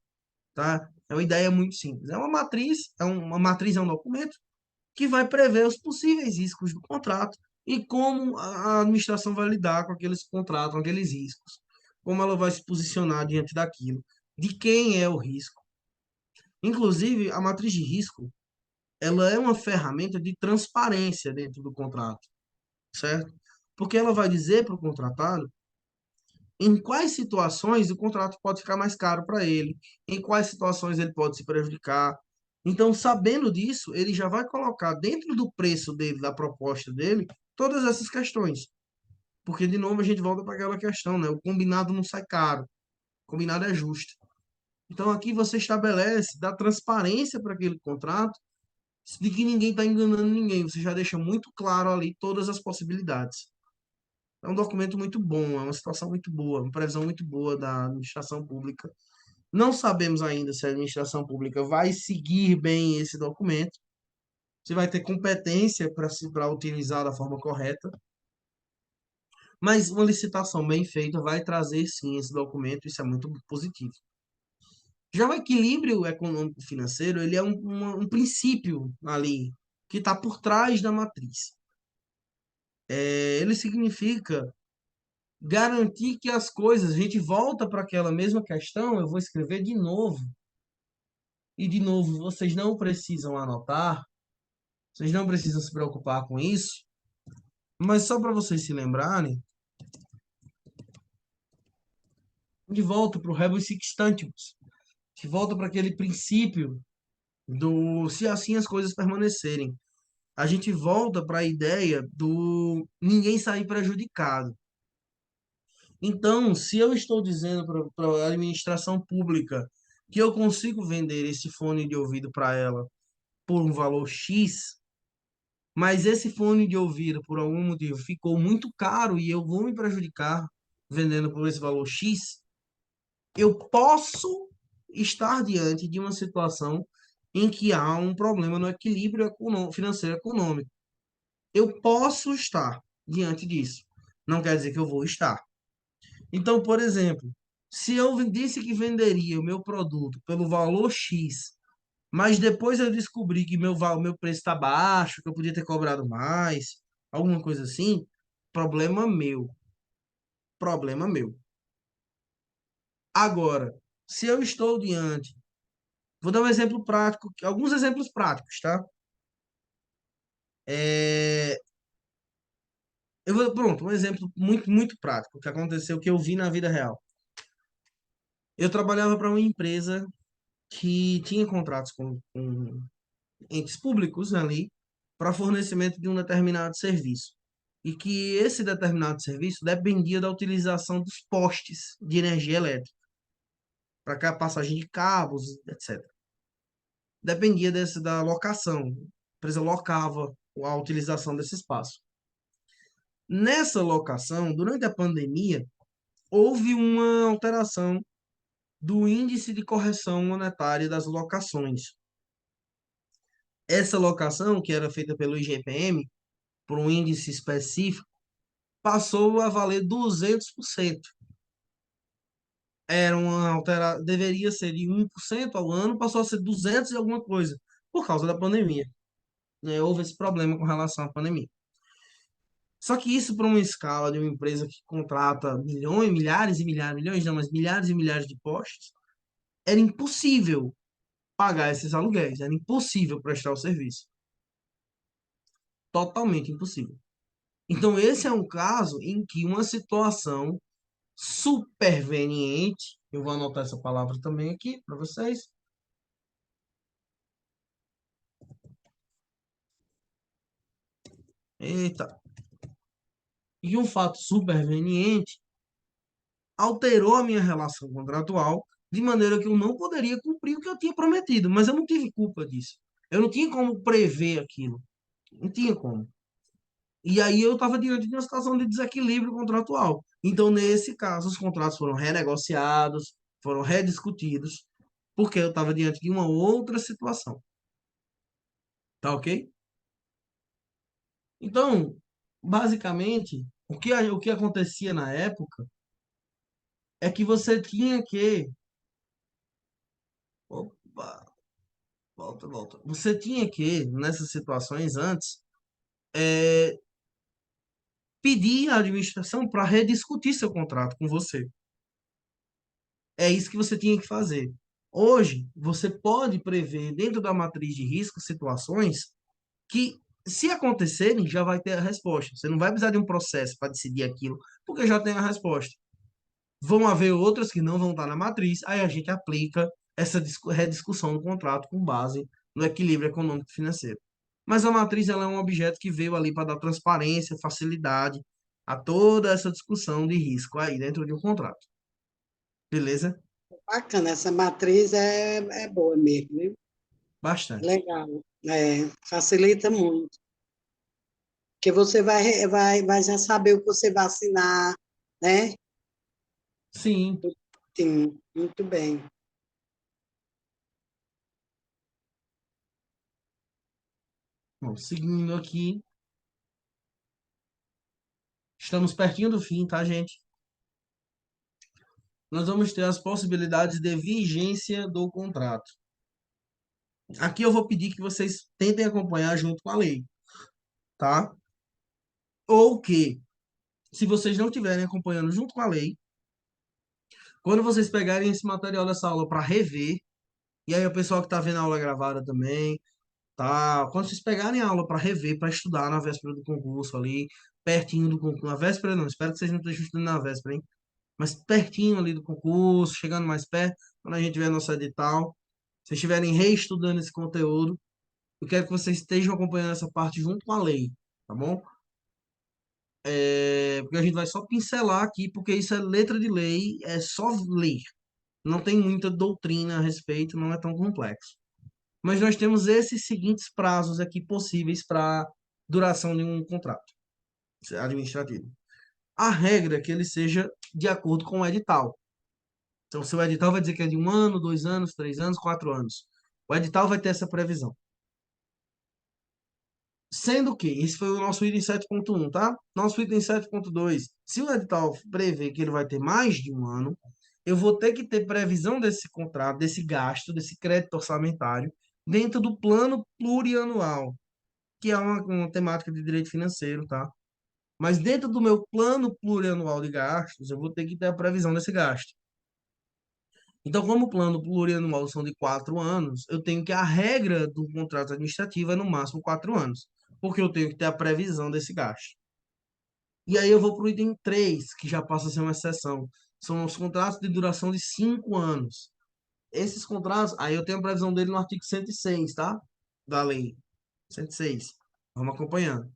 tá? É uma ideia muito simples. É uma matriz, é um documento que vai prever os possíveis riscos do contrato e como a administração vai lidar com aqueles contratos, com aqueles riscos, como ela vai se posicionar diante daquilo, de quem é o risco. Inclusive, a matriz de risco, ela é uma ferramenta de transparência dentro do contrato, certo? Porque ela vai dizer para o contratado em quais situações o contrato pode ficar mais caro para ele, em quais situações ele pode se prejudicar. Então, sabendo disso, ele já vai colocar dentro do preço dele, da proposta dele, todas essas questões. Porque, de novo, a gente volta para aquela questão, né? O combinado não sai caro, o combinado é justo. Então, aqui você estabelece, dá transparência para aquele contrato, de que ninguém está enganando ninguém. Você já deixa muito claro ali todas as possibilidades. É um documento muito bom, é uma situação muito boa, uma previsão muito boa da administração pública. Não sabemos ainda se a administração pública vai seguir bem esse documento, se vai ter competência para utilizar da forma correta, mas uma licitação bem feita vai trazer sim esse documento, isso é muito positivo. Já o equilíbrio econômico-financeiro, ele é um princípio ali que está por trás da matriz. Ele significa garantir que as coisas, a gente volta para aquela mesma questão, eu vou escrever de novo. E de novo, vocês não precisam anotar, vocês não precisam se preocupar com isso, mas só para vocês se lembrarem, de volta para o rebus sic stantibus, de volta para aquele princípio do se assim as coisas permanecerem. A gente volta para a ideia do ninguém sair prejudicado. Então, se eu estou dizendo para a administração pública que eu consigo vender esse fone de ouvido para ela por um valor X, mas esse fone de ouvido, por algum motivo, ficou muito caro e eu vou me prejudicar vendendo por esse valor X, eu posso estar diante de uma situação em que há um problema no equilíbrio financeiro econômico. Eu posso estar diante disso. Não quer dizer que eu vou estar. Então, por exemplo, se eu disse que venderia o meu produto pelo valor X, mas depois eu descobri que meu preço está baixo, que eu podia ter cobrado mais, alguma coisa assim, problema meu. Problema meu. Agora, se eu estou diante, vou dar um exemplo prático, alguns exemplos práticos, tá? É, pronto, um exemplo muito, muito prático, que aconteceu, que eu vi na vida real. Eu trabalhava para uma empresa que tinha contratos com entes públicos ali para fornecimento de um determinado serviço. E que esse determinado serviço dependia da utilização dos postes de energia elétrica, para cá passagem de cabos, etc. Dependia da locação. A empresa locava a utilização desse espaço. Nessa locação, durante a pandemia, houve uma alteração do índice de correção monetária das locações. Essa locação, que era feita pelo IGPM, por um índice específico, passou a valer 200%. Deveria ser de 1% ao ano, passou a ser 200 e alguma coisa, por causa da pandemia. Né? Houve esse problema com relação à pandemia. Só que isso para uma escala de uma empresa que contrata milhões, milhares e milhares, milhões não, mas milhares e milhares de postos, era impossível pagar esses aluguéis, era impossível prestar o serviço. Totalmente impossível. Então, esse é um caso em que uma situação superveniente, eu vou anotar essa palavra também aqui para vocês. Eita. E um fato superveniente alterou a minha relação contratual de maneira que eu não poderia cumprir o que eu tinha prometido, mas eu não tive culpa disso. Eu não tinha como prever aquilo. Não tinha como. E aí eu estava diante de uma situação de desequilíbrio contratual. Então, nesse caso, os contratos foram renegociados, foram rediscutidos, porque eu estava diante de uma outra situação. Tá ok? Então, basicamente, o que acontecia na época é que você tinha que. Opa, volta, volta. Você tinha que, nessas situações antes, é, pedir à administração para rediscutir seu contrato com você. É isso que você tinha que fazer. Hoje, você pode prever dentro da matriz de risco situações que, se acontecerem, já vai ter a resposta. Você não vai precisar de um processo para decidir aquilo, porque já tem a resposta. Vão haver outras que não vão estar na matriz, aí a gente aplica essa rediscussão do contrato com base no equilíbrio econômico e financeiro. Mas a matriz ela é um objeto que veio ali para dar transparência, facilidade a toda essa discussão de risco aí dentro de um contrato. Beleza? Bacana, essa matriz é boa mesmo, viu? Bastante. Legal. Facilita muito. Porque você vai já saber o que você vai assinar, né? Sim. Sim, muito bem. Bom, seguindo aqui, estamos pertinho do fim, tá, gente? Nós vamos ter as possibilidades de vigência do contrato. Aqui eu vou pedir que vocês tentem acompanhar junto com a lei, tá? Ou que, se vocês não estiverem acompanhando junto com a lei, quando vocês pegarem esse material dessa aula para rever, e aí o pessoal que está vendo a aula gravada também, tá? Quando vocês pegarem a aula para rever, para estudar na véspera do concurso ali, pertinho do concurso, na véspera não, espero que vocês não estejam estudando na véspera, hein? Mas pertinho ali do concurso, chegando mais perto, quando a gente tiver nosso edital, se vocês estiverem reestudando esse conteúdo, eu quero que vocês estejam acompanhando essa parte junto com a lei, tá bom? Porque a gente vai só pincelar aqui, porque isso é letra de lei, é só ler. Não tem muita doutrina a respeito, não é tão complexo. Mas nós temos esses seguintes prazos aqui possíveis para duração de um contrato administrativo. A regra é que ele seja de acordo com o edital. Então, se o edital vai dizer que é de 1 ano, 2 anos, 3 anos, 4 anos, o edital vai ter essa previsão. Sendo que, esse foi o nosso item 7.1, tá? Nosso item 7.2, se o edital prevê que ele vai ter mais de 1 ano, eu vou ter que ter previsão desse contrato, desse gasto, desse crédito orçamentário, dentro do plano plurianual, que é uma temática de direito financeiro, tá? Mas dentro do meu plano plurianual de gastos, eu vou ter que ter a previsão desse gasto. Então, como o plano plurianual são de 4 anos, eu tenho que a regra do contrato administrativo é no máximo 4 anos, porque eu tenho que ter a previsão desse gasto. E aí eu vou para o item 3, que já passa a ser uma exceção. São os contratos de duração de 5 anos. Esses contratos, aí eu tenho a previsão dele no artigo 106, tá? Da lei. 106. Vamos acompanhando.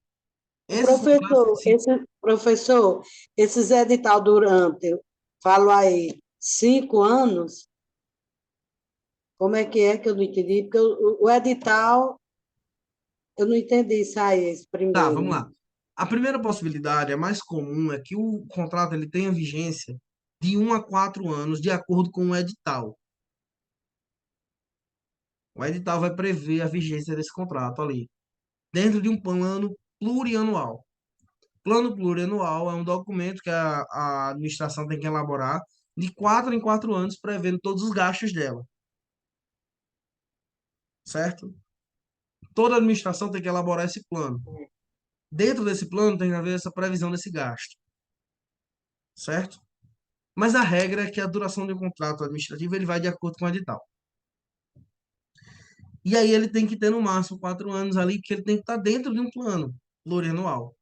Esses contratos de Professor, 5 professor, esses edital durante, falo aí, 5 anos, como é que eu não entendi? Porque o edital, eu não entendi isso aí, esse Tá, vamos primeiro. lá. A primeira possibilidade, a mais comum, é que o contrato ele tenha vigência de 1 a 4 anos, de acordo com o edital. O edital vai prever a vigência desse contrato ali, dentro de um plano plurianual. Plano plurianual é um documento que a administração tem que elaborar de 4 em 4 anos, prevendo todos os gastos dela, certo? Toda administração tem que elaborar esse plano. Dentro desse plano tem que haver essa previsão desse gasto, certo? Mas a regra é que a duração de um contrato administrativo ele vai de acordo com o edital. E aí ele tem que ter no máximo 4 anos ali, porque ele tem que estar dentro de um plano plurianual.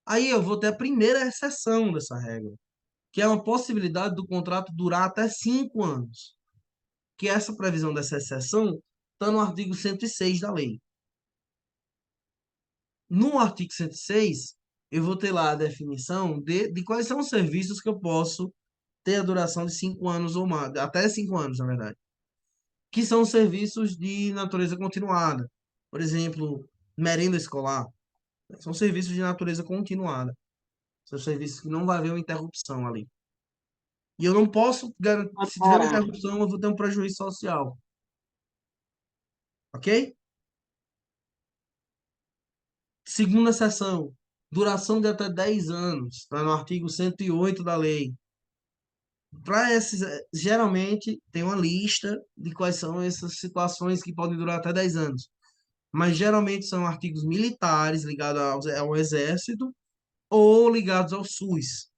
Aí eu vou ter a primeira exceção dessa regra, que é uma possibilidade do contrato durar até 5 anos. Que essa previsão dessa exceção está no artigo 106 da lei. No artigo 106, eu vou ter lá a definição de quais são os serviços que eu posso ter a duração de 5 anos ou mais, até 5 anos, na verdade, que são serviços de natureza continuada. Por exemplo, merenda escolar, são serviços de natureza continuada. São serviços que não vai haver uma interrupção ali. E eu não posso garantir, Pode se tiver uma parar. interrupção, eu vou ter um prejuízo social, ok? Segunda seção, duração de até 10 anos, está no artigo 108 da lei. Para esses, geralmente tem uma lista de quais são essas situações que podem durar até 10 anos. Mas geralmente são artigos militares ligados ao Exército ou ligados ao SUS.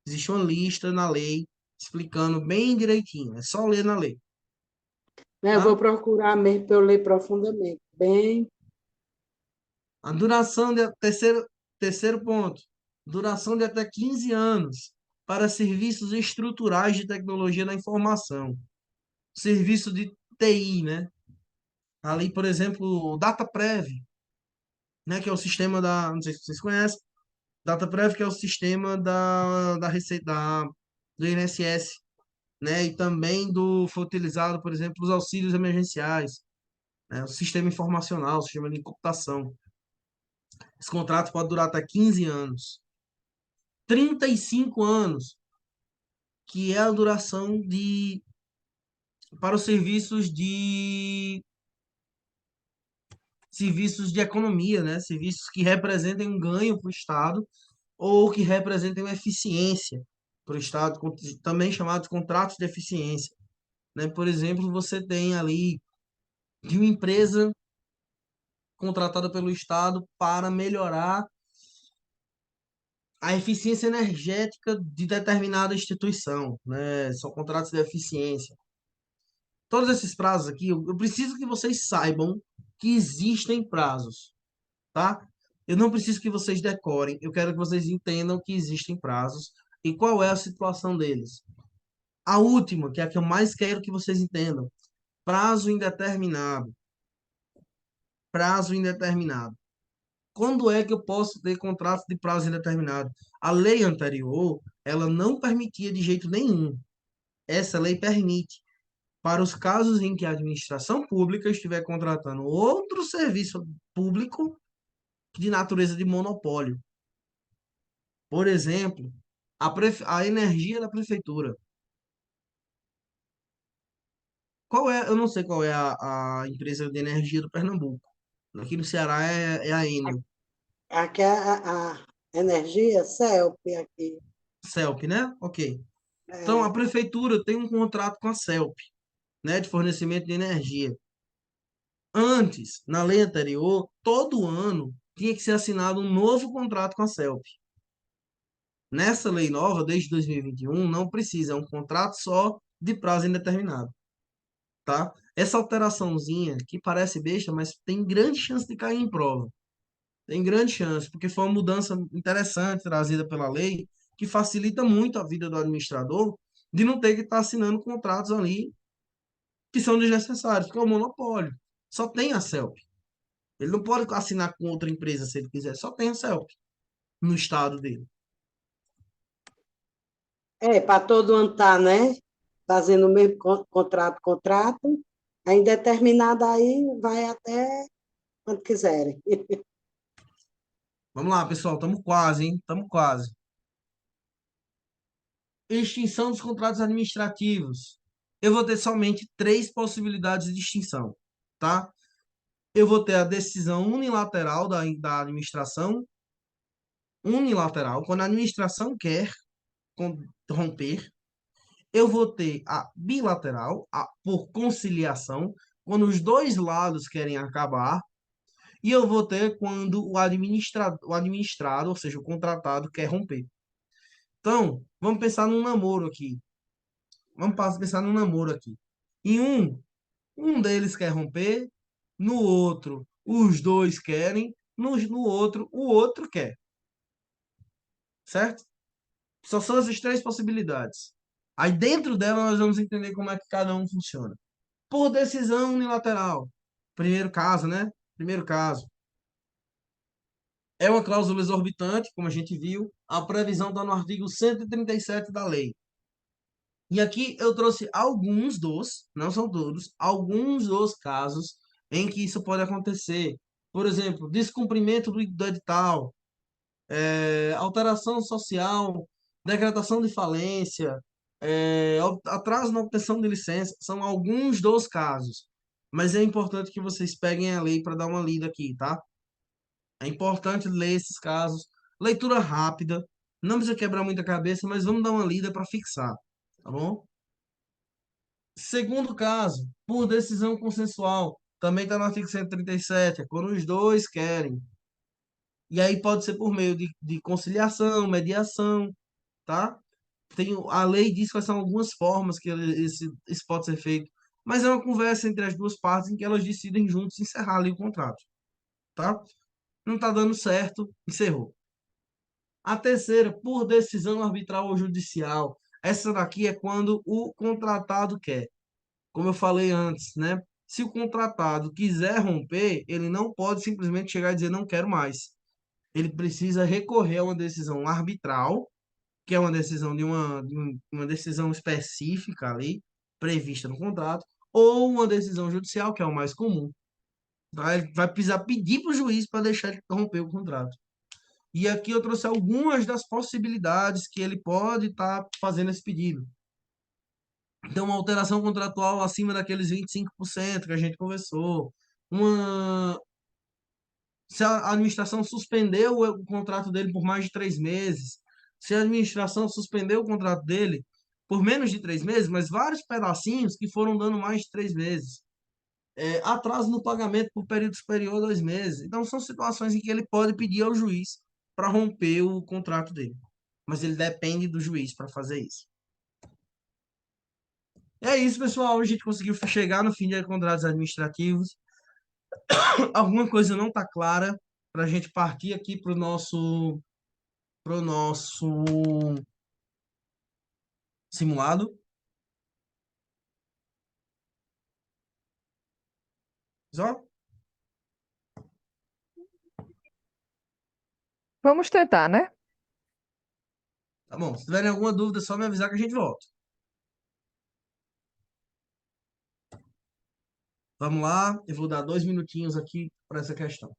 Existe uma lista na lei explicando bem direitinho. É só ler na lei, Né, eu tá? vou procurar mesmo para eu ler profundamente. Bem, A duração de terceiro ponto, duração de até 15 anos para serviços estruturais de tecnologia da informação. Serviço de TI, né? Ali, por exemplo, o DataPrev, né, que é o sistema da, não sei se vocês conhecem, DataPrev que é o sistema da Receita do INSS, né, e também foi utilizado, por exemplo, os auxílios emergenciais, né, o sistema informacional, o sistema de computação. Esse contrato pode durar até 15 anos. 35 anos, que é a duração para os serviços de economia, né? Serviços que representem um ganho para o Estado ou que representem uma eficiência para o Estado, também chamados contratos de eficiência, né? Por exemplo, você tem ali de uma empresa contratada pelo Estado para melhorar a eficiência energética de determinada instituição, né? São contratos de eficiência. Todos esses prazos aqui, eu preciso que vocês saibam que existem prazos, tá? Eu não preciso que vocês decorem, eu quero que vocês entendam que existem prazos e qual é a situação deles. A última, que é a que eu mais quero que vocês entendam, prazo indeterminado. Prazo indeterminado. Quando é que eu posso ter contrato de prazo indeterminado? A lei anterior, ela não permitia de jeito nenhum. Essa lei permite para os casos em que a administração pública estiver contratando outro serviço público de natureza de monopólio. Por exemplo, a energia da prefeitura. Qual é? Eu não sei qual é a empresa de energia do Pernambuco. Aqui no Ceará é a Enel, aqui é a energia, CELP aqui. CELP, né? Ok. Então, a É, prefeitura tem um contrato com a CELP, né, de fornecimento de energia. Antes, na lei anterior, todo ano tinha que ser assinado um novo contrato com a CELP. Nessa lei nova, desde 2021, não precisa, é um contrato só de prazo indeterminado, tá? Essa alteraçãozinha, que parece besta, mas tem grande chance de cair em prova. Tem grande chance, porque foi uma mudança interessante trazida pela lei, que facilita muito a vida do administrador de não ter que estar assinando contratos ali que são desnecessários, porque é um monopólio. Só tem a CELP. Ele não pode assinar com outra empresa se ele quiser, só tem a CELP no estado dele. para todo ano estar, né? Fazendo o mesmo contrato, a indeterminada aí vai até quando quiserem. Vamos lá, pessoal, estamos quase, hein? Estamos quase. Extinção dos contratos administrativos. Eu vou ter somente 3 possibilidades de extinção, tá? Eu vou ter a decisão unilateral da administração, unilateral, quando a administração quer romper. Eu vou ter a bilateral, por conciliação, quando os dois lados querem acabar. E eu vou ter quando o administrado, ou seja, o contratado, quer romper. Então, vamos pensar num namoro aqui. Pensar num namoro aqui. Em um deles quer romper, no outro, os dois querem, no outro, o outro quer. Certo? Só são essas 3 possibilidades. Aí dentro dela nós vamos entender como é que cada um funciona. Por decisão unilateral. Primeiro caso, né? Primeiro caso. É uma cláusula exorbitante, como a gente viu. A previsão está no artigo 137 da lei. E aqui eu trouxe alguns dos, não são todos, alguns dos casos em que isso pode acontecer. Por exemplo, descumprimento do edital, alteração social, decretação de falência, atraso na obtenção de licença, são alguns dos casos. Mas é importante que vocês peguem a lei para dar uma lida aqui, tá? É importante ler esses casos. Leitura rápida, não precisa quebrar muita cabeça, mas vamos dar uma lida para fixar, tá bom? Segundo caso, por decisão consensual, também está no artigo 137, é quando os dois querem. E aí pode ser por meio de conciliação, mediação, tá? A lei diz quais são algumas formas que isso pode ser feito, mas é uma conversa entre as duas partes em que elas decidem juntos encerrar ali o contrato, tá? Não está dando certo, encerrou. A terceira, por decisão arbitral ou judicial. Essa daqui é quando o contratado quer. Como eu falei antes, né? Se o contratado quiser romper, ele não pode simplesmente chegar e dizer não quero mais. Ele precisa recorrer a uma decisão arbitral, que é uma decisão uma decisão específica ali, prevista no contrato, ou uma decisão judicial, que é o mais comum. Ele vai precisar pedir para o juiz para deixar ele romper o contrato. E aqui eu trouxe algumas das possibilidades que ele pode estar fazendo esse pedido. Então, uma alteração contratual acima daqueles 25% que a gente conversou. Uma... Se a administração suspendeu o contrato dele por mais de 3 meses. Se a administração suspendeu o contrato dele por menos de 3 meses, mas vários pedacinhos que foram dando mais de 3 meses. Atraso no pagamento por período superior a 2 meses. Então, são situações em que ele pode pedir ao juiz para romper o contrato dele. Mas ele depende do juiz para fazer isso. É isso, pessoal. A gente conseguiu chegar no fim de contratos administrativos. Alguma coisa não está clara para a gente partir aqui pro nosso simulado. Só? Vamos tentar, né? Tá bom. Se tiverem alguma dúvida, é só me avisar que a gente volta. Vamos lá. Eu vou dar 2 minutinhos aqui para essa questão.